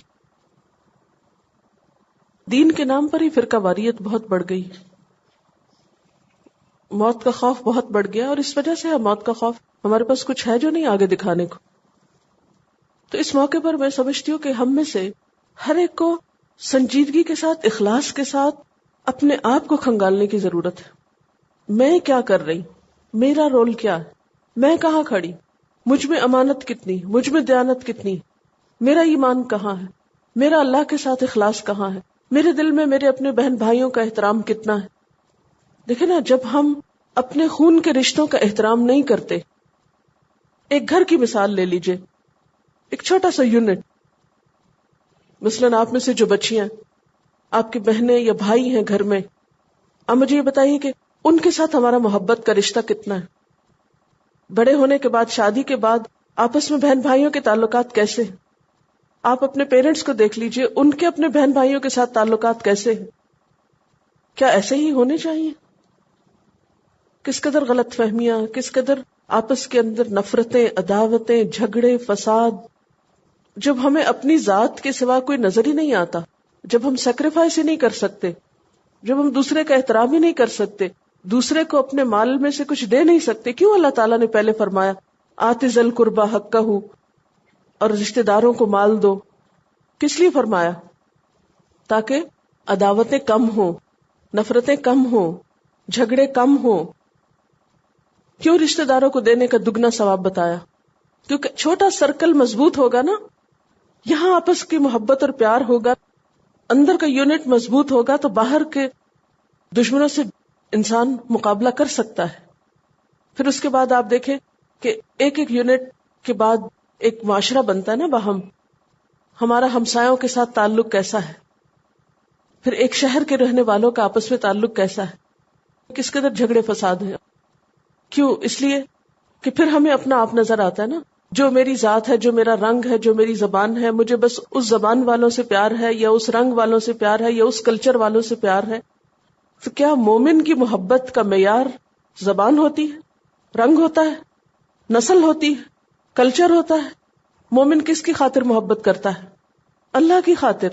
دین کے نام پر ہی فرقہ واریت بہت بڑھ گئی، موت کا خوف بہت بڑھ گیا، اور اس وجہ سے موت کا خوف ہمارے پاس کچھ ہے جو نہیں آگے دکھانے کو۔ تو اس موقع پر میں سمجھتی ہوں کہ ہم میں سے ہر ایک کو سنجیدگی کے ساتھ، اخلاص کے ساتھ اپنے آپ کو کھنگالنے کی ضرورت ہے۔ میں کیا کر رہی؟ میرا رول کیا ہے؟ میں کہاں کھڑی؟ مجھ میں امانت کتنی؟ مجھ میں دیانت کتنی؟ میرا ایمان کہاں ہے؟ میرا اللہ کے ساتھ اخلاص کہاں ہے؟ میرے دل میں میرے اپنے بہن بھائیوں کا احترام کتنا ہے؟ دیکھیں نا، جب ہم اپنے خون کے رشتوں کا احترام نہیں کرتے، ایک گھر کی مثال لے لیجئے، ایک چھوٹا سا یونٹ، مثلاً آپ میں سے جو بچیاں، آپ کی بہنیں یا بھائی ہیں گھر میں، اب مجھے یہ بتائیے کہ ان کے ساتھ ہمارا محبت کا رشتہ کتنا ہے؟ بڑے ہونے کے بعد، شادی کے بعد آپس میں بہن بھائیوں کے تعلقات کیسے ہیں؟ آپ اپنے پیرنٹس کو دیکھ لیجئے، ان کے اپنے بہن بھائیوں کے ساتھ تعلقات کیسے ہیں؟ کیا ایسے ہی ہونے چاہیے؟ کس قدر غلط فہمیاں، کس قدر آپس کے اندر نفرتیں، عداوتیں، جھگڑے، فساد۔ جب ہمیں اپنی ذات کے سوا کوئی نظر ہی نہیں آتا، جب ہم سیکریفائس ہی نہیں کر سکتے، جب ہم دوسرے کا احترام ہی نہیں کر سکتے، دوسرے کو اپنے مال میں سے کچھ دے نہیں سکتے، کیوں اللہ تعالیٰ نے پہلے فرمایا آت ذی القربی حقہ، اور رشتہ داروں کو مال دو؟ کس لیے فرمایا؟ تاکہ عداوتیں کم ہوں، نفرتیں کم ہوں، جھگڑے کم ہوں۔ کیوں رشتہ داروں کو دینے کا دگنا ثواب بتایا؟ کیونکہ چھوٹا سرکل مضبوط ہوگا نا، یہاں آپس کی محبت اور پیار ہوگا، اندر کا یونٹ مضبوط ہوگا تو باہر کے دشمنوں سے انسان مقابلہ کر سکتا ہے۔ پھر اس کے بعد آپ دیکھیں کہ ایک ایک یونٹ کے بعد ایک معاشرہ بنتا ہے نا باہم، ہمارا ہمسایوں کے ساتھ تعلق کیسا ہے، پھر ایک شہر کے رہنے والوں کا آپس میں تعلق کیسا ہے، کس قدر جھگڑے فساد ہیں. کیوں؟ اس لیے کہ پھر ہمیں اپنا آپ نظر آتا ہے نا. جو میری ذات ہے، جو میرا رنگ ہے، جو میری زبان ہے، مجھے بس اس زبان والوں سے پیار ہے، یا اس رنگ والوں سے پیار ہے، یا اس کلچر والوں سے پیار ہے. تو کیا مومن کی محبت کا معیار زبان ہوتی ہے، رنگ ہوتا ہے، نسل ہوتی ہے، کلچر ہوتا ہے؟ مومن کس کی خاطر محبت کرتا ہے؟ اللہ کی خاطر.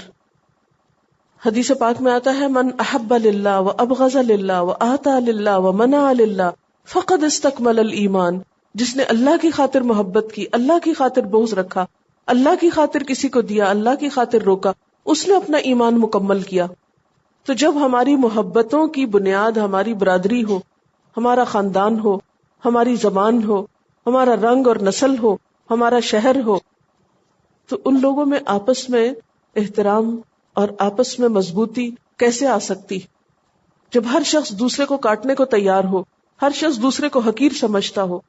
حدیث پاک میں آتا ہے من احب للہ و ابغض للہ و آتا للہ و منع للہ فقد استکمل الایمان. جس نے اللہ کی خاطر محبت کی، اللہ کی خاطر بغض رکھا، اللہ کی خاطر کسی کو دیا، اللہ کی خاطر روکا، اس نے اپنا ایمان مکمل کیا. تو جب ہماری محبتوں کی بنیاد ہماری برادری ہو، ہمارا خاندان ہو، ہماری زبان ہو، ہمارا رنگ اور نسل ہو، ہمارا شہر ہو، تو ان لوگوں میں آپس میں احترام اور آپس میں مضبوطی کیسے آ سکتی؟ جب ہر شخص دوسرے کو کاٹنے کو تیار ہو، ہر شخص دوسرے کو حقیر سمجھتا ہو.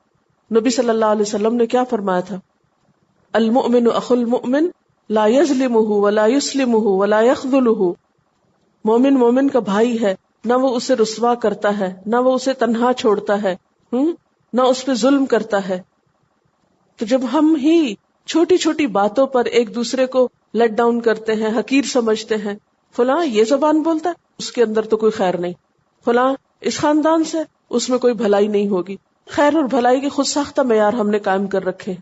نبی صلی اللہ علیہ وسلم نے کیا فرمایا تھا؟ المؤمن اخو المؤمن لا یظلمہ ولا یسلمہ ولا یخذلہ. مومن مومن کا بھائی ہے، نہ وہ اسے رسوا کرتا ہے، نہ وہ اسے تنہا چھوڑتا ہے، نہ اس پہ ظلم کرتا ہے. تو جب ہم ہی چھوٹی چھوٹی باتوں پر ایک دوسرے کو لیٹ ڈاؤن کرتے ہیں، حقیر سمجھتے ہیں، فلاں یہ زبان بولتا ہے، اس کے اندر تو کوئی خیر نہیں، فلاں اس خاندان سے، اس میں کوئی بھلائی نہیں ہوگی. خیر اور بھلائی کے خود ساختہ معیار ہم نے قائم کر رکھے.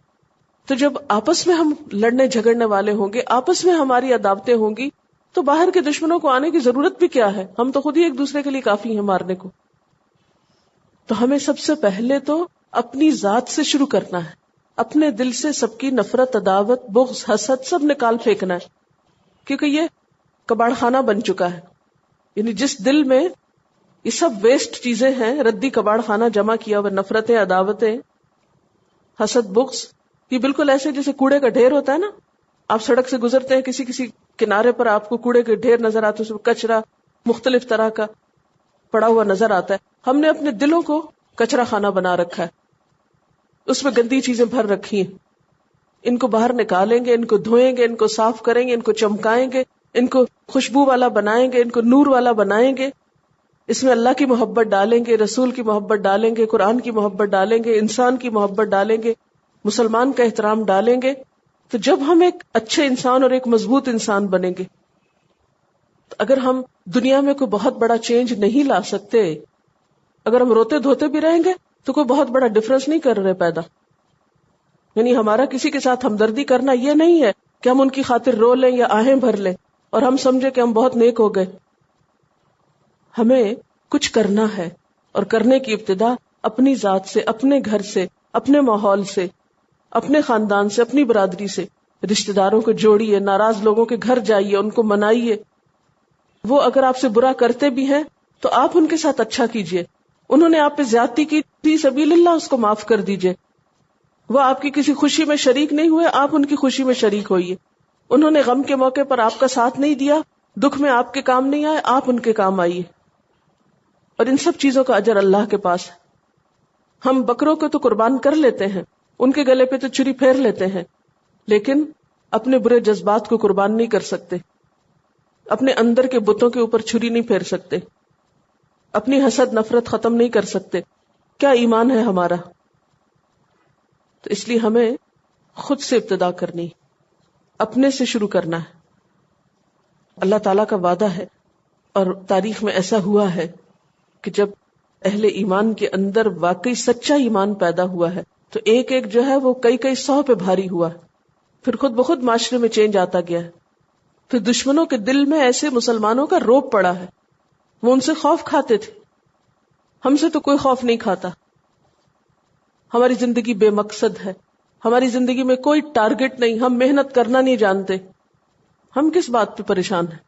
تو جب آپس میں ہم لڑنے جھگڑنے والے ہوں گے، آپس میں ہماری عداوتیں ہوں گی، تو باہر کے دشمنوں کو آنے کی ضرورت بھی کیا ہے؟ ہم تو خود ہی ایک دوسرے کے لیے کافی ہیں مارنے کو. تو ہمیں سب سے پہلے تو اپنی ذات سے شروع کرنا ہے. اپنے دل سے سب کی نفرت، عداوت، بغض، حسد سب نکال پھینکنا ہے، کیونکہ یہ کباڑ خانہ بن چکا ہے. یعنی جس دل میں یہ سب ویسٹ چیزیں ہیں، ردی کباڑ خانہ جمع کیا ہوا، نفرتیں، عداوتیں، حسد، بغض، یہ بالکل ایسے جیسے کوڑے کا ڈھیر ہوتا ہے نا. آپ سڑک سے گزرتے ہیں، کسی کنارے پر آپ کو کوڑے کے ڈھیر نظر آتے ہیں، اس میں کچرا مختلف طرح کا پڑا ہوا نظر آتا ہے. ہم نے اپنے دلوں کو کچرا خانہ بنا رکھا ہے، اس میں گندی چیزیں بھر رکھی ہیں. ان کو باہر نکالیں گے، ان کو دھوئیں گے، ان کو صاف کریں گے، ان کو چمکائیں گے، ان کو خوشبو والا بنائیں گے، ان کو نور والا بنائیں گے. اس میں اللہ کی محبت ڈالیں گے، رسول کی محبت ڈالیں گے، قرآن کی محبت ڈالیں گے، انسان کی محبت ڈالیں گے، مسلمان کا احترام ڈالیں گے. تو جب ہم ایک اچھے انسان اور ایک مضبوط انسان بنیں گے، تو اگر ہم دنیا میں کوئی بہت بڑا چینج نہیں لا سکتے، اگر ہم روتے دھوتے بھی رہیں گے تو کوئی بہت بڑا ڈفرنس نہیں کر رہے پیدا. یعنی ہمارا کسی کے ساتھ ہمدردی کرنا یہ نہیں ہے کہ ہم ان کی خاطر رو لیں یا آہیں بھر لیں اور ہم سمجھے کہ ہم بہت نیک ہو گئے. ہمیں کچھ کرنا ہے، اور کرنے کی ابتدا اپنی ذات سے، اپنے گھر سے، اپنے ماحول سے، اپنے خاندان سے، اپنی برادری سے. رشتہ داروں کو جوڑیے، ناراض لوگوں کے گھر جائیے، ان کو منائیے. وہ اگر آپ سے برا کرتے بھی ہیں تو آپ ان کے ساتھ اچھا کیجیے. انہوں نے آپ پہ زیادتی کی، فی سبیل اللہ اس کو معاف کر دیجیے. وہ آپ کی کسی خوشی میں شریک نہیں ہوئے، آپ ان کی خوشی میں شریک ہوئیے. انہوں نے غم کے موقع پر آپ کا ساتھ نہیں دیا، دکھ میں آپ کے کام نہیں آئے، آپ ان کے کام آئیے. اور ان سب چیزوں کا اجر اللہ کے پاس ہے. ہم بکروں کو تو قربان کر لیتے ہیں، ان کے گلے پہ تو چھری پھیر لیتے ہیں، لیکن اپنے برے جذبات کو قربان نہیں کر سکتے، اپنے اندر کے بتوں کے اوپر چھری نہیں پھیر سکتے، اپنی حسد نفرت ختم نہیں کر سکتے. کیا ایمان ہے ہمارا؟ تو اس لیے ہمیں خود سے ابتدا کرنی، اپنے سے شروع کرنا ہے. اللہ تعالیٰ کا وعدہ ہے، اور تاریخ میں ایسا ہوا ہے کہ جب اہل ایمان کے اندر واقعی سچا ایمان پیدا ہوا ہے تو ایک ایک جو ہے وہ کئی 100 پہ بھاری ہوا. پھر خود بخود معاشرے میں چینج آتا گیا ہے. پھر دشمنوں کے دل میں ایسے مسلمانوں کا روب پڑا ہے، وہ ان سے خوف کھاتے تھے. ہم سے تو کوئی خوف نہیں کھاتا. ہماری زندگی بے مقصد ہے، ہماری زندگی میں کوئی ٹارگٹ نہیں، ہم محنت کرنا نہیں جانتے. ہم کس بات پہ پریشان ہیں؟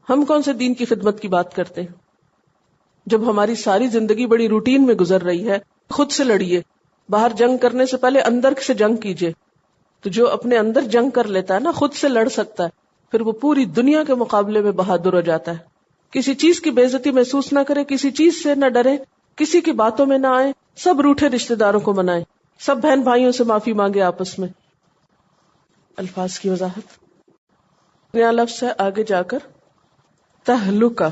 ہم کون سے دین کی خدمت کی بات کرتے ہیں؟ جب ہماری ساری زندگی بڑی روٹین میں گزر رہی ہے. خود سے لڑیے. باہر جنگ کرنے سے پہلے اندر سے جنگ کیجیے. تو جو اپنے اندر جنگ کر لیتا ہے نا، خود سے لڑ سکتا ہے، پھر وہ پوری دنیا کے مقابلے میں بہادر ہو جاتا ہے. کسی چیز کی بے عزتی محسوس نہ کرے، کسی چیز سے نہ ڈرے، کسی کی باتوں میں نہ آئے، سب روٹھے رشتہ داروں کو منائے، سب بہن بھائیوں سے معافی مانگے آپس میں. الفاظ کی وضاحت. نیا لفظ ہے آگے جا کر تہلکہ.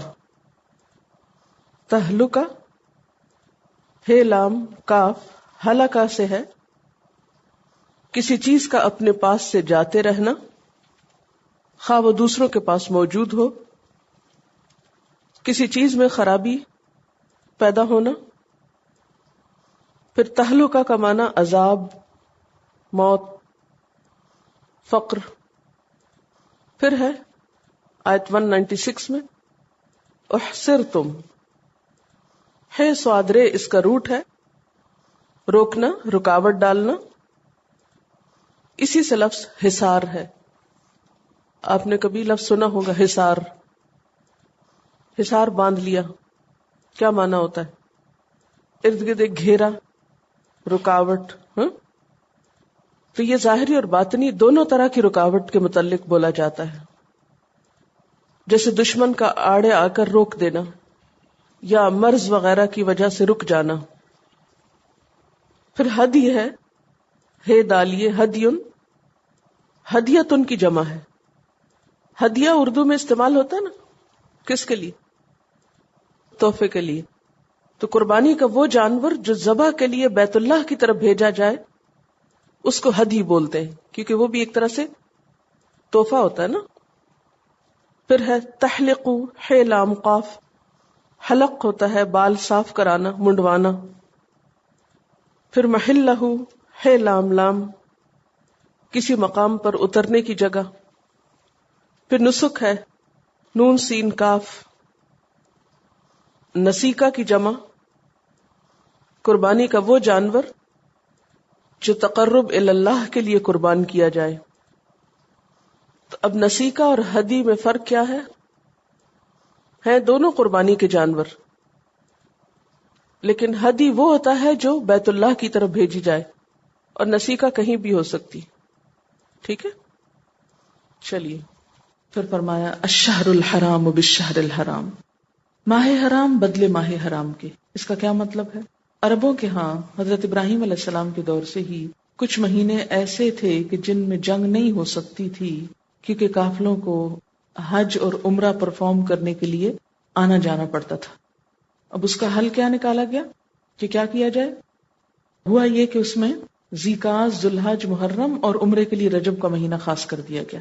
تہلکہ، ہے لام کاف، ہلاکا سے ہے، کسی چیز کا اپنے پاس سے جاتے رہنا، خواہ وہ دوسروں کے پاس موجود ہو، کسی چیز میں خرابی پیدا ہونا. پھر تہلکہ کا معنی عذاب، موت، فقر. پھر ہے آیت 196 میں احصرتم، ہے سوادرے اس کا روٹ ہے روکنا، رکاوٹ ڈالنا. اسی سے لفظ حصار ہے. آپ نے کبھی لفظ سنا ہوگا حصار. حصار باندھ لیا، کیا معنی ہوتا ہے؟ ارد گرد ایک گھیرا، رکاوٹ. تو یہ ظاہری اور باطنی دونوں طرح کی رکاوٹ کے متعلق بولا جاتا ہے، جیسے دشمن کا آڑے آ کر روک دینا یا مرض وغیرہ کی وجہ سے رک جانا. پھر ہدی ہے دالیے، ہدیون، ہدیتن کی جمع ہے. ہدیہ اردو میں استعمال ہوتا ہے نا، کس کے لیے؟ تحفے کے لیے. تو قربانی کا وہ جانور جو ذبح کے لیے بیت اللہ کی طرف بھیجا جائے اس کو ہدی بولتے ہیں، کیونکہ وہ بھی ایک طرح سے تحفہ ہوتا ہے نا. پھر ہے تحلقو، ہے لام قاف، حلق ہوتا ہے بال صاف کرانا، منڈوانا. پھر محلہ، ہے لام لام، کسی مقام پر اترنے کی جگہ. پھر نسک ہے نون سین کاف، نسیکہ کی جمع، قربانی کا وہ جانور جو تقرب اللہ کے لیے قربان کیا جائے. تو اب نسیکہ اور ہدی میں فرق کیا ہے دونوں قربانی کے جانور، لیکن ہدی وہ ہوتا ہے جو بیت اللہ کی طرف بھیجی جائے اور نسیکہ کہیں بھی ہو سکتی. ٹھیک ہے، چلیے. پھر فرمایا الشہر الحرام بالشہر الحرام، ماہ حرام بدلے ماہ حرام کے. اس کا کیا مطلب ہے؟ عربوں کے ہاں حضرت ابراہیم علیہ السلام کے دور سے ہی کچھ مہینے ایسے تھے کہ جن میں جنگ نہیں ہو سکتی تھی، کیونکہ قافلوں کو حج اور عمرہ پرفارم کرنے کے لیے آنا جانا پڑتا تھا. اب اس کا حل کیا نکالا گیا کہ کیا کیا جائے؟ ہوا یہ کہ اس میں ذیقعد، ذوالحج، محرم اور عمرے کے لیے رجب کا مہینہ خاص کر دیا گیا.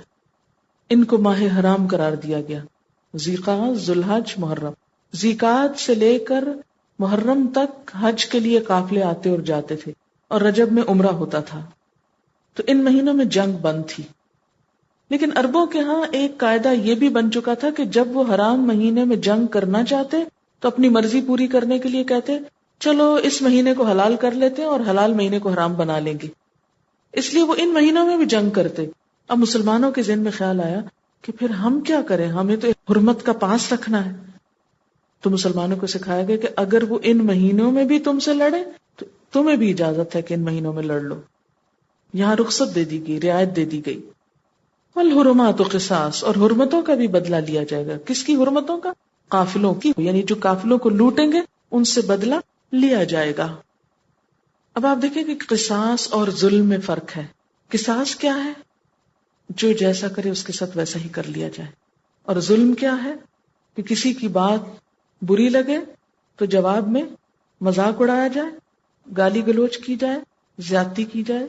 ان کو ماہ حرام قرار دیا گیا. ذیقعد، ذوالحج، محرم. ذیقعد سے لے کر محرم تک حج کے لیے قافلے آتے اور جاتے تھے اور رجب میں عمرہ ہوتا تھا. تو ان مہینوں میں جنگ بند تھی. لیکن عربوں کے ہاں ایک قاعدہ یہ بھی بن چکا تھا کہ جب وہ حرام مہینے میں جنگ کرنا چاہتے تو اپنی مرضی پوری کرنے کے لیے کہتے چلو اس مہینے کو حلال کر لیتے ہیں اور حلال مہینے کو حرام بنا لیں گے. اس لیے وہ ان مہینوں میں بھی جنگ کرتے. اب مسلمانوں کے ذہن میں خیال آیا کہ پھر ہم کیا کریں، ہمیں تو حرمت کا پاس رکھنا ہے. تو مسلمانوں کو سکھایا گیا کہ اگر وہ ان مہینوں میں بھی تم سے لڑے تو تمہیں بھی اجازت ہے کہ ان مہینوں میں لڑ لو. یہاں رخصت دے دی گئی، رعایت دے دی گئی. والحرمات قصاص، اور حرمتوں کا بھی بدلہ لیا جائے گا. کس کی حرمتوں کا؟ قافلوں کی، یعنی جو قافلوں کو لوٹیں گے ان سے بدلہ لیا جائے گا. اب آپ دیکھیں کہ قصاص اور ظلم میں فرق ہے. قصاص کیا ہے؟ جو جیسا کرے اس کے ساتھ ویسا ہی کر لیا جائے. اور ظلم کیا ہے؟ کہ کسی کی بات بری لگے تو جواب میں مذاق اڑایا جائے، گالی گلوچ کی جائے، زیادتی کی جائے.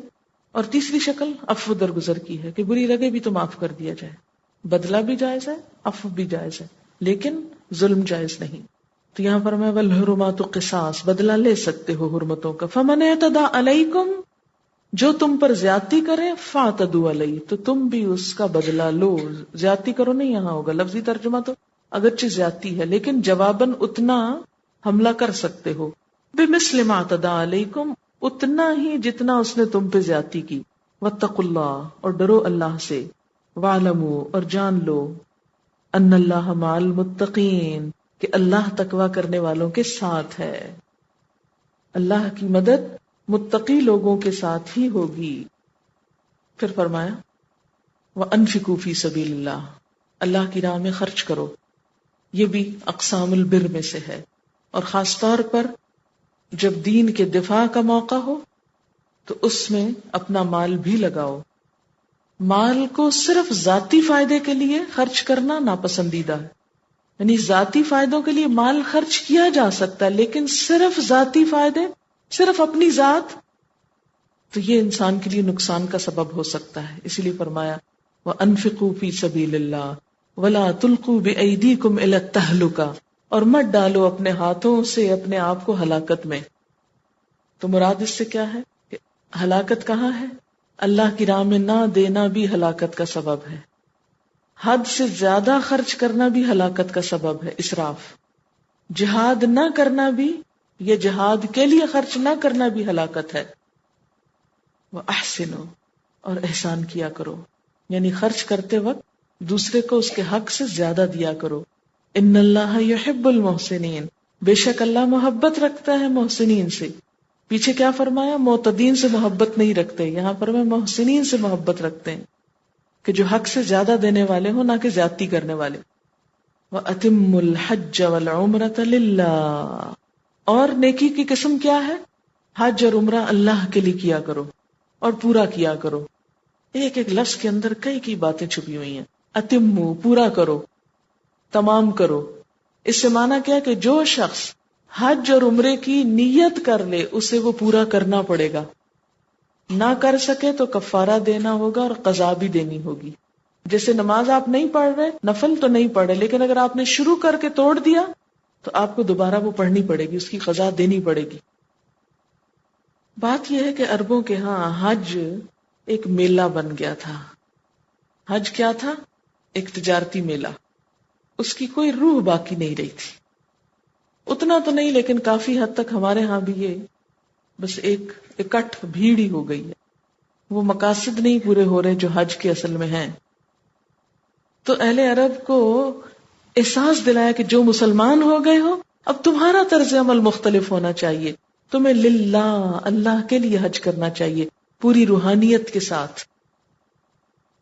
اور تیسری شکل عفو درگزر کی ہے کہ بری لگے بھی تو معاف کر دیا جائے. بدلہ بھی جائز ہے، عفو بھی جائز ہے، لیکن ظلم جائز نہیں. تو یہاں پر میں والحرمات قصاص، بدلہ لے سکتے ہو حرمتوں کا. فمن اعتدى علیکم، جو تم پر زیادتی کرے فاعتدوا علیہ، تو تم بھی اس کا بدلہ لو. زیادتی کرو نہیں یہاں ہوگا، لفظی ترجمہ تو اگرچہ زیادتی ہے لیکن جواباً اتنا حملہ کر سکتے ہو. بمثل ما اعتدى علیکم، اتنا ہی جتنا اس نے تم پہ زیادتی کی. واتقوا اللہ، اور ڈرو اللہ سے. واعلموا، اور جان لو. ان اللہ مع المتقین، کہ اللہ تقوی کرنے والوں کے ساتھ ہے. اللہ کی مدد متقی لوگوں کے ساتھ ہی ہوگی. پھر فرمایا وَأَنفِقُوا فِي سَبِيلِ اللَّهِ، اللہ کی راہ میں خرچ کرو. یہ بھی اقسام البر میں سے ہے، اور خاص طور پر جب دین کے دفاع کا موقع ہو تو اس میں اپنا مال بھی لگاؤ. مال کو صرف ذاتی فائدے کے لیے خرچ کرنا ناپسندیدہ ہے. یعنی ذاتی فائدوں کے لیے مال خرچ کیا جا سکتا ہے، لیکن صرف ذاتی فائدے، صرف اپنی ذات، تو یہ انسان کے لیے نقصان کا سبب ہو سکتا ہے. اسی لیے فرمایا وَأَنفِقُوا فِي سَبِيلِ اللَّهِ وَلَا تُلْقُوا بِأَيْدِيكُمْ إِلَى التَّهْلُكَةِ، اور مت ڈالو اپنے ہاتھوں سے اپنے آپ کو ہلاکت میں. تو مراد اس سے کیا ہے کہ ہلاکت کہاں ہے؟ اللہ کی راہ میں نہ دینا بھی ہلاکت کا سبب ہے. حد سے زیادہ خرچ کرنا بھی ہلاکت کا سبب ہے، اسراف. جہاد نہ کرنا بھی، یہ جہاد کے لیے خرچ نہ کرنا بھی ہلاکت ہے. وَأَحْسِنُوا، اور احسان کیا کرو، یعنی خرچ کرتے وقت دوسرے کو اس کے حق سے زیادہ دیا کرو. ان اللہ یحب المحسنین، بے شک اللہ محبت رکھتا ہے محسنین سے. پیچھے کیا فرمایا؟ معتدین سے محبت نہیں رکھتے، یہاں پر میں محسنین سے محبت رکھتے ہیں کہ جو حق سے زیادہ دینے والے ہوں، نہ کہ زیادتی کرنے والے. وَأَتِمُّوا الْحَجَّ وَالْعُمْرَةَ لِلَّهِ، اور نیکی کی قسم کیا ہے؟ حج اور عمرہ اللہ کے لیے کیا کرو اور پورا کیا کرو. ایک ایک لفظ کے اندر کئی باتیں چھپی ہوئی ہیں. اتمو، پورا کرو، تمام کرو. اس سے معنی کیا کہ جو شخص حج اور عمرے کی نیت کر لے اسے وہ پورا کرنا پڑے گا. نہ کر سکے تو کفارہ دینا ہوگا اور قضا بھی دینی ہوگی. جیسے نماز آپ نہیں پڑھ رہے، نفل تو نہیں پڑھ رہے، لیکن اگر آپ نے شروع کر کے توڑ دیا تو آپ کو دوبارہ وہ پڑھنی پڑے گی، اس کی قضا دینی پڑے گی. بات یہ ہے کہ عربوں کے ہاں حج ایک میلہ بن گیا تھا. حج کیا تھا؟ ایک تجارتی میلہ. اس کی کوئی روح باقی نہیں رہی تھی. اتنا تو نہیں، لیکن کافی حد تک ہمارے ہاں بھی یہ بس ایک اکٹھ بھیڑ ہی ہو گئی ہے. وہ مقاصد نہیں پورے ہو رہے جو حج کے اصل میں ہیں. تو اہل عرب کو احساس دلایا کہ جو مسلمان ہو گئے ہو، اب تمہارا طرز عمل مختلف ہونا چاہیے. تمہیں للہ، اللہ کے لیے حج کرنا چاہیے پوری روحانیت کے ساتھ.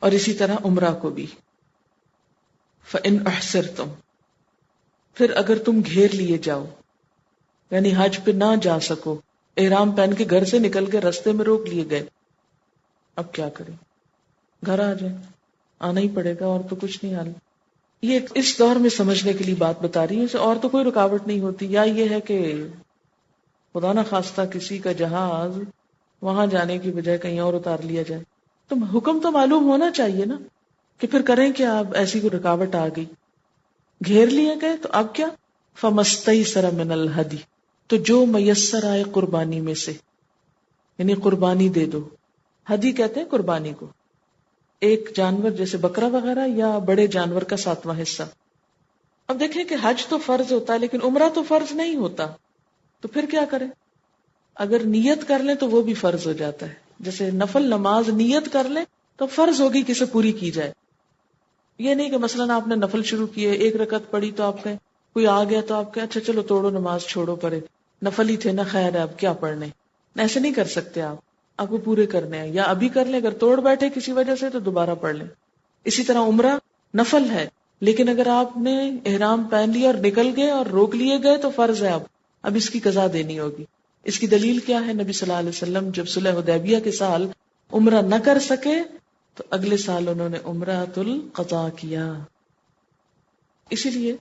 اور اسی طرح عمرہ کو بھی. فَإِنْ أَحْسِرْتُمْ، پھر اگر تم گھیر لیے جاؤ، یعنی حج پہ نہ جا سکو، احرام پہن کے گھر سے نکل کے رستے میں روک لیے گئے، اب کیا کریں؟ گھر آ جائیں، آنا ہی پڑے گا، اور تو کچھ نہیں حال. یہ اس دور میں سمجھنے کے لیے بات بتا رہی ہوں، اور تو کوئی رکاوٹ نہیں ہوتی. یا یہ ہے کہ خدا نہ خواستہ کسی کا جہاز وہاں جانے کی بجائے کہیں اور اتار لیا جائے، تو حکم تو معلوم ہونا چاہیے نا، کہ پھر کریں کیا؟ اب ایسی کوئی رکاوٹ آ گئی، گھیر لیے گئے، تو اب کیا؟ فَمَسْتَيْسَرَ مِنَ الْهَدِيِ، تو جو میسر آئے قربانی میں سے، یعنی قربانی دے دو. ہدی کہتے ہیں قربانی کو، ایک جانور جیسے بکرا وغیرہ یا بڑے جانور کا 7واں حصہ. اب دیکھیں کہ حج تو فرض ہوتا ہے لیکن عمرہ تو فرض نہیں ہوتا، تو پھر کیا کریں؟ اگر نیت کر لیں تو وہ بھی فرض ہو جاتا ہے. جیسے نفل نماز نیت کر لیں تو فرض ہوگی کہ اسے پوری کی جائے. یہ نہیں کہ مثلا آپ نے نفل شروع کیے، ایک رکعت پڑھی تو آپ کہیں، کوئی آ گیا تو آپ کہیں اچھا چلو توڑو نماز، چھوڑو پڑے، نفل ہی تھے نا، خیر ہے اب کیا پڑھنے. ایسے نہیں کر سکتے آپ کو پورے کرنے ہیں. یا ابھی کر لیں، اگر توڑ بیٹھے کسی وجہ سے تو دوبارہ پڑھ لیں. اسی طرح عمرہ نفل ہے، لیکن اگر آپ نے احرام پہن لیا اور نکل گئے اور روک لیے گئے تو فرض ہے، اب اس کی قضا دینی ہوگی. اس کی دلیل کیا ہے؟ نبی صلی اللہ علیہ وسلم جب صلح حدیبیہ کے سال عمرہ نہ کر سکے تو اگلے سال انہوں نے عمرۃ القضاء کیا. اسی لیے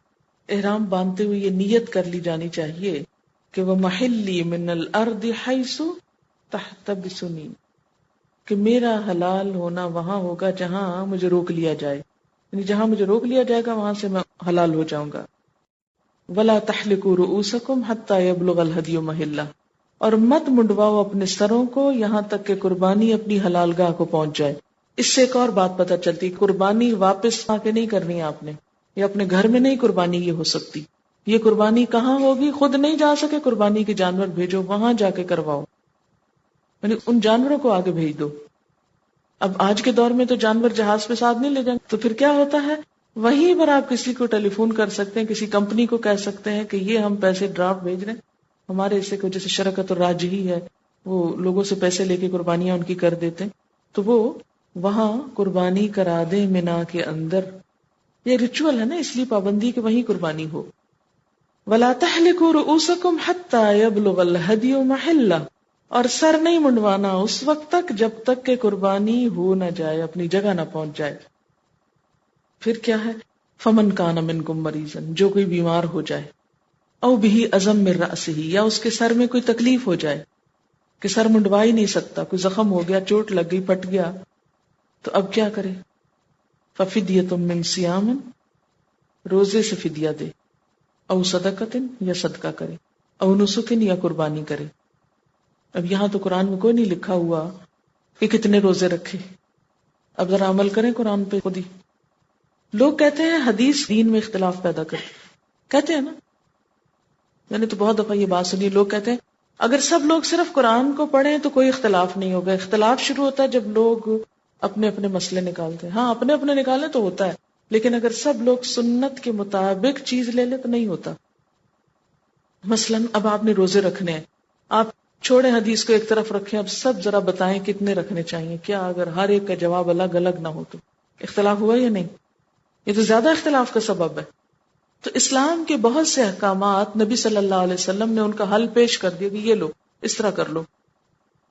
احرام باندھتے ہوئے یہ نیت کر لی جانی چاہیے کہ وہ محلی من الارض حیث تحتبسنی، کہ میرا حلال ہونا وہاں ہوگا جہاں مجھے روک لیا جائے، یعنی جہاں مجھے روک لیا جائے گا وہاں سے میں حلال ہو جاؤں گا. ولا تحلقوا رؤوسکم حتی یبلغ الہدی محلہ، اور مت منڈواؤ اپنے سروں کو یہاں تک کہ قربانی اپنی حلال گاہ کو پہنچ جائے. اس سے ایک اور بات پتہ چلتی، قربانی واپس آ کے نہیں کرنی آپ نے، یا اپنے گھر میں نہیں قربانی یہ ہو سکتی. یہ قربانی کہاں ہوگی؟ خود نہیں جا سکے قربانی کے جانور بھیجو، وہاں جا کے کرواؤ، یعنی ان جانوروں کو آگے بھیج دو. اب آج کے دور میں تو جانور جہاز پہ ساتھ نہیں لے جائیں، تو پھر کیا ہوتا ہے؟ وہیں پر آپ کسی کو ٹیلی فون کر سکتے ہیں، کسی کمپنی کو کہہ سکتے ہیں کہ یہ ہم پیسے ڈرافٹ بھیج رہے ہیں، ہمارے حصے کو، جیسے شرکت الراجحی ہے، وہ لوگوں سے پیسے لے کے قربانیاں ان کی کر دیتے ہیں، تو وہ وہاں قربانی کرا دیں مینا کے اندر. یہ ریچول ہے نا، اس لیے پابندی کہ وہیں قربانی ہو. وَلَا تَحْلِقُوا رُؤُوسَكُمْ حَتَّى يَبْلُغَ الْهَدْيُ مَحِلَّهُ، اور سر نہیں منڈوانا اس وقت تک جب تک کہ قربانی ہو نہ جائے، اپنی جگہ نہ پہنچ جائے. پھر کیا ہے؟ فمن کان منکم مریضا، جو کوئی بیمار ہو جائے، او بہ ازم من رأسہ، یا اس کے سر میں کوئی تکلیف ہو جائے کہ سر منڈوا ہی نہیں سکتا، کوئی زخم ہو گیا، چوٹ لگ گئی، پھٹ گیا، تو اب کیا کرے؟ ففدیۃ من صیام، روزے سے فدیہ دے، او صدقۃ، یا صدقہ کرے، او نسک، یا قربانی کرے۔ اب یہاں تو قرآن میں کوئی نہیں لکھا ہوا کہ کتنے روزے رکھے، اب ذرا عمل کریں قرآن پہ خود ہی۔ لوگ کہتے ہیں حدیث دین میں اختلاف پیدا کرتی، کہتے ہیں نا، میں نے تو بہت دفعہ یہ بات سنی، لوگ کہتے ہیں اگر سب لوگ صرف قرآن کو پڑھیں تو کوئی اختلاف نہیں ہوگا، اختلاف شروع ہوتا ہے جب لوگ اپنے اپنے مسئلے نکالتے ہیں۔ ہاں اپنے اپنے نکالیں تو ہوتا ہے، لیکن اگر سب لوگ سنت کے مطابق چیز لے لیں تو نہیں ہوتا۔ مثلاً اب آپ نے روزے رکھنے ہیں، آپ چھوڑیں حدیث کو ایک طرف رکھیں، اب سب ذرا بتائیں کتنے رکھنے چاہیے، کیا اگر ہر ایک کا جواب الگ الگ نہ ہو تو اختلاف ہوا یا نہیں؟ یہ تو زیادہ اختلاف کا سبب ہے۔ تو اسلام کے بہت سے احکامات نبی صلی اللہ علیہ وسلم نے ان کا حل پیش کر دیا کہ یہ لو، اس طرح کر لو،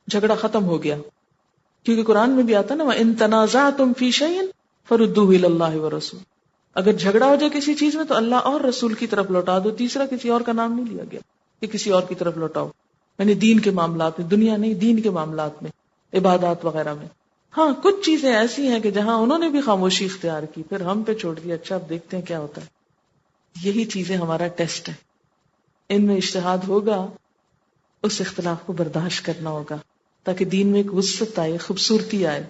جھگڑا ختم ہو گیا۔ کیونکہ قرآن میں بھی آتا نا وَإِن تَنَازَعْتُمْ فِي شَيْءٍ فَرُدُّوهُ إِلَى اللَّهِ وَالرَّسُولِ، اگر جھگڑا ہو جائے کسی چیز میں تو اللہ اور رسول کی طرف لوٹا دو، تیسرا کسی اور کا نام نہیں لیا گیا کہ کسی اور کی طرف لوٹاؤ، یعنی دین کے معاملات میں، دنیا نہیں، دین کے معاملات میں، عبادات وغیرہ میں۔ ہاں کچھ چیزیں ایسی ہیں کہ جہاں انہوں نے بھی خاموشی اختیار کی، پھر ہم پہ چھوڑ دیا، اچھا اب دیکھتے ہیں کیا ہوتا ہے۔ یہی چیزیں ہمارا ٹیسٹ ہے، ان میں اجتہاد ہوگا، اس اختلاف کو برداشت کرنا ہوگا تاکہ دین میں ایک وسعت آئے، خوبصورتی آئے۔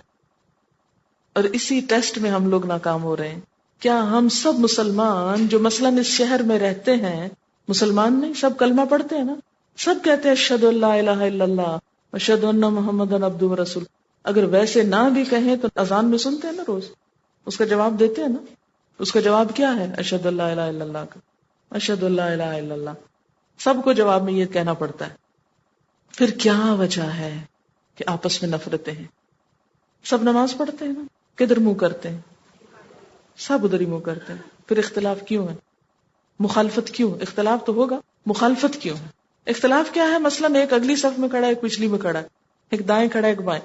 اور اسی ٹیسٹ میں ہم لوگ ناکام ہو رہے ہیں۔ کیا ہم سب مسلمان جو مثلاً اس شہر میں رہتے ہیں، مسلمان نہیں، سب کلمہ پڑھتے ہیں نا، سب کہتے ہیں اشہد ان لا الہ الا اللہ اشہد ان محمد عبدہ ورسول، اگر ویسے نہ بھی کہیں تو اذان میں سنتے ہیں نا روز، اس کا جواب دیتے ہیں نا، اس کا جواب کیا ہے؟ اشہد ان لا الہ الا اللہ کا، اشہد ان لا الہ الا اللہ، سب کو جواب میں یہ کہنا پڑتا ہے۔ پھر کیا وجہ ہے کہ آپس میں نفرتیں ہیں؟ سب نماز پڑھتے ہیں نا، کدھر منہ کرتے ہیں؟ سب ادھر ہی منہ کرتے ہیں، پھر اختلاف کیوں ہے؟ مخالفت کیوں؟ اختلاف تو ہوگا، مخالفت کیوں ہے؟ اختلاف کیا ہے؟ مثلاً ایک اگلی صف میں کھڑا ہے، ایک پچھلی میں کھڑا ہے، ایک دائیں کھڑا ہے، ایک بائیں،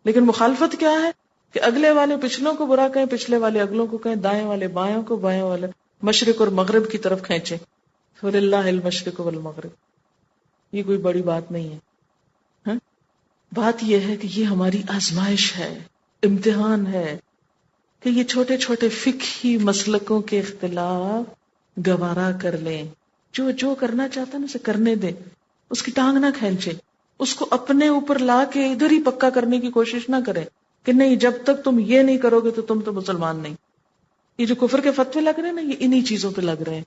لیکن مخالفت کیا ہے کہ اگلے والے پچھلوں کو برا کہیں، پچھلے والے اگلوں کو کہیں، دائیں والے بائیں کو، بائیں والے مشرق اور مغرب کی طرف کھینچیں۔ فَلِلَّهِ الْمَشْرِقُ وَالْمَغْرِبُ، یہ کوئی بڑی بات نہیں ہے۔ ہاں؟ بات یہ ہے کہ یہ ہماری آزمائش ہے، امتحان ہے کہ یہ چھوٹے چھوٹے فقہی مسلکوں کے اختلاف گوارا کر لیں، جو کرنا چاہتا ہے اسے کرنے دیں، اس کی ٹانگ نہ کھینچے، اس کو اپنے اوپر لا کے ادھر ہی پکا کرنے کی کوشش نہ کریں کہ نہیں جب تک تم یہ نہیں کرو گے تو تم تو مسلمان نہیں۔ یہ جو کفر کے فتوے لگ رہے ہیں نا، یہ انہی چیزوں پہ لگ رہے ہیں۔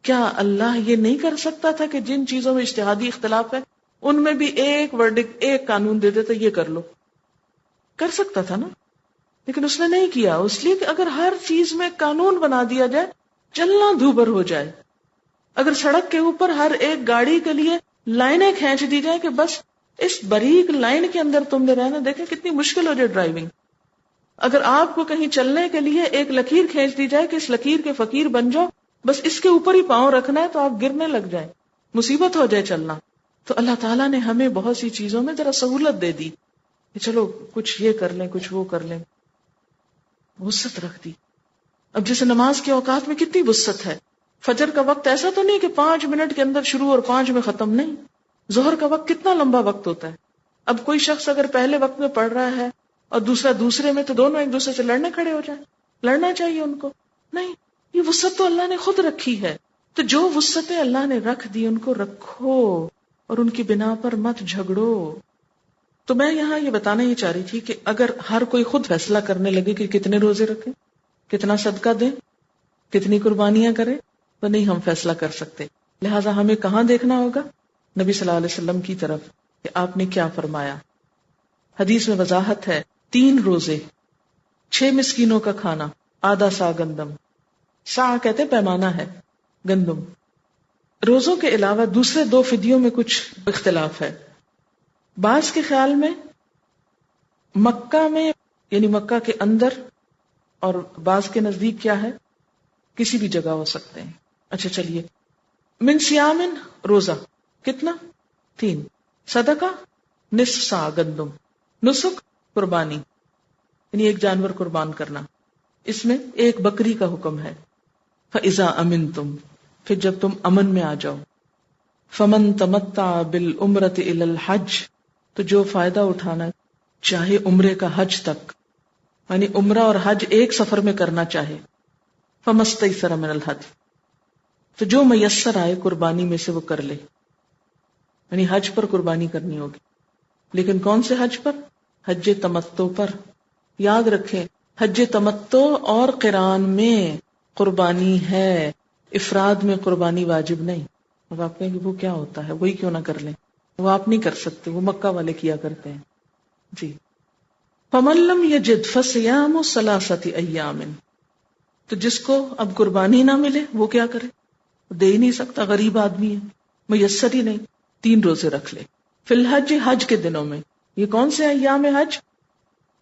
کیا اللہ یہ نہیں کر سکتا تھا کہ جن چیزوں میں اجتہادی اختلاف ہے ان میں بھی ایک ورڈکٹ، ایک قانون دے دیتا، یہ کر لو؟ کر سکتا تھا نا، لیکن اس نے نہیں کیا، اس لیے کہ اگر ہر چیز میں قانون بنا دیا جائے، چلنا دھوبر ہو جائے۔ اگر سڑک کے اوپر ہر ایک گاڑی کے لیے لائنیں کھینچ دی جائیں کہ بس اس باریک لائن کے اندر تم نے رہنا، دیکھیں کتنی مشکل ہو جائے ڈرائیونگ۔ اگر آپ کو کہیں چلنے کے لیے ایک لکیر کھینچ دی جائے کہ اس لکیر کے فقیر بن جاؤ، بس اس کے اوپر ہی پاؤں رکھنا ہے تو آپ گرنے لگ جائیں، مصیبت ہو جائے چلنا۔ تو اللہ تعالیٰ نے ہمیں بہت سی چیزوں میں ذرا سہولت دے دی کہ چلو کچھ یہ کر لیں، کچھ وہ کر لیں، وسعت رکھ دی۔ اب جیسے نماز کے اوقات میں کتنی وسعت ہے، فجر کا وقت ایسا تو نہیں کہ 5 منٹ کے اندر شروع اور 5 میں ختم، نہیں، ظہر کا وقت کتنا لمبا وقت ہوتا ہے۔ اب کوئی شخص اگر پہلے وقت میں پڑھ رہا ہے اور دوسرا دوسرے میں، تو دونوں ایک دوسرے سے لڑنے کھڑے ہو جائیں، لڑنا چاہیے ان کو؟ نہیں، یہ وسعت تو اللہ نے خود رکھی ہے، تو جو وسعتیں اللہ نے رکھ دی ان کو رکھو اور ان کی بنا پر مت جھگڑو۔ تو میں یہاں یہ بتانا ہی چاہ رہی تھی کہ اگر ہر کوئی خود فیصلہ کرنے لگے کہ کتنے روزے رکھیں، کتنا صدقہ دیں، کتنی قربانیاں کریں، تو نہیں ہم فیصلہ کر سکتے۔ لہٰذا ہمیں کہاں دیکھنا ہوگا؟ نبی صلی اللہ علیہ وسلم کی طرف کہ آپ نے کیا فرمایا۔ حدیث میں وضاحت ہے، 3 روزے، 6 مسکینوں کا کھانا، آدھا سا گندم، سا کہتے پیمانہ ہے گندم۔ روزوں کے علاوہ دوسرے 2 فدیوں میں کچھ اختلاف ہے۔ بعض کے خیال میں مکہ میں، یعنی مکہ کے اندر، اور بعض کے نزدیک کیا ہے، کسی بھی جگہ ہو سکتے ہیں۔ اچھا چلیے، من صیامن، روزہ کتنا؟ 3، صدقہ نصف سا گندم، نسک قربانی، یعنی ایک جانور قربان کرنا، اس میں ایک بکری کا حکم ہے۔ فَإِذَا أَمِنْتُمْ، پھر جب تم امن میں آ جاؤ، فَمَن تَمَتَّعَ بِالْعُمْرَةِ إِلَى الْحَجِّ، تو جو فائدہ اٹھانا چاہے عمرے کا حج تک، یعنی عمرہ اور حج ایک سفر میں کرنا چاہے، فَمَسْتَيْسَرَ مِنَ الْحَدْيِ، تو جو میسر آئے قربانی میں سے وہ کر لے، یعنی حج پر قربانی کرنی ہوگی، لیکن کون سے حج پر؟ حج تمتع پر۔ یاد رکھیں حج تمتع اور قران میں قربانی ہے، افراد میں قربانی واجب نہیں۔ اب آپ کہیں کہ وہ کیا ہوتا ہے، وہی کیوں نہ کر لیں؟ وہ آپ نہیں کر سکتے، وہ مکہ والے کیا کرتے ہیں۔ جی، فَمَن لَّمْ يَجِدْ فَصِيَامُ ثَلَاثَةِ أَيَّامٍ، تو جس کو اب قربانی نہ ملے وہ کیا کرے؟ دے ہی نہیں سکتا، غریب آدمی ہے، میسر ہی نہیں، 3 روزے رکھ لے۔ فی الحج، حج کے دنوں میں۔ یہ کون سے ایام حج؟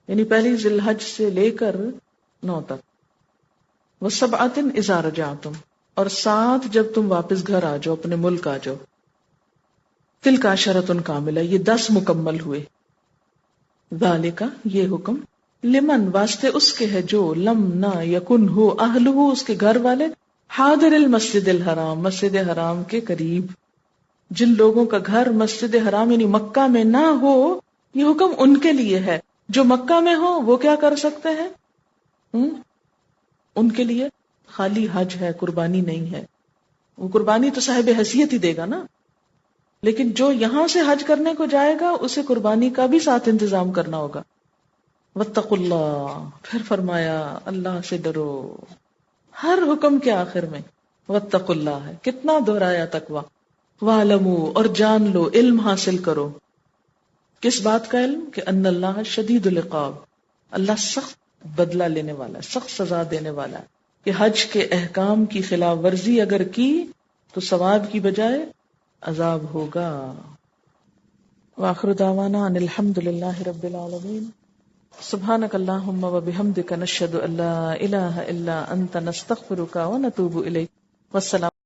یعنی پہلی ذی الحج سے لے کر 9 تک۔ وَسَبْعَةٍ إِذَا رَجَعْتُمْ، اور 7 جب تم واپس گھر آ جاؤ، اپنے ملک آ جاؤ۔ تِلْکَ عَشَرَةٌ کاملہ، یہ 10 مکمل ہوئے۔ ذالک، یہ حکم، لمن، واسطے اس کے ہے جو لم نہ یکن ہو اہلہ، اس کے گھر والے، حاضر المسجد الحرام، مسجد حرام کے قریب۔ جن لوگوں کا گھر مسجد حرام یعنی مکہ میں نہ ہو، یہ حکم ان کے لیے ہے۔ جو مکہ میں ہو وہ کیا کر سکتے ہیں؟ ان کے لیے خالی حج ہے، قربانی نہیں ہے۔ وہ قربانی تو صاحب حیثیت ہی دے گا نا، لیکن جو یہاں سے حج کرنے کو جائے گا اسے قربانی کا بھی ساتھ انتظام کرنا ہوگا۔ واتقوا اللہ، پھر فرمایا اللہ سے ڈرو۔ ہر حکم کے آخر میں واتقوا اللہ ہے، کتنا دہرایا تقویٰ۔ وَاعْلَمُوا، اور جان لو، علم حاصل کرو۔ کس بات کا علم؟ کہ ان اللہ شدید العقاب، اللہ سخت بدلہ لینے والا ہے، سخت سزا دینے والا ہے، کہ حج کے احکام کی خلاف ورزی اگر کی تو ثواب کی بجائے عذاب ہوگا۔ وآخر دعوانا ان الحمد للہ رب العالمین۔ سبحانک اللہم وبحمدک، نشہد ان لا الہ الا انت، نستغفرک ونتوب الیک۔ والسلام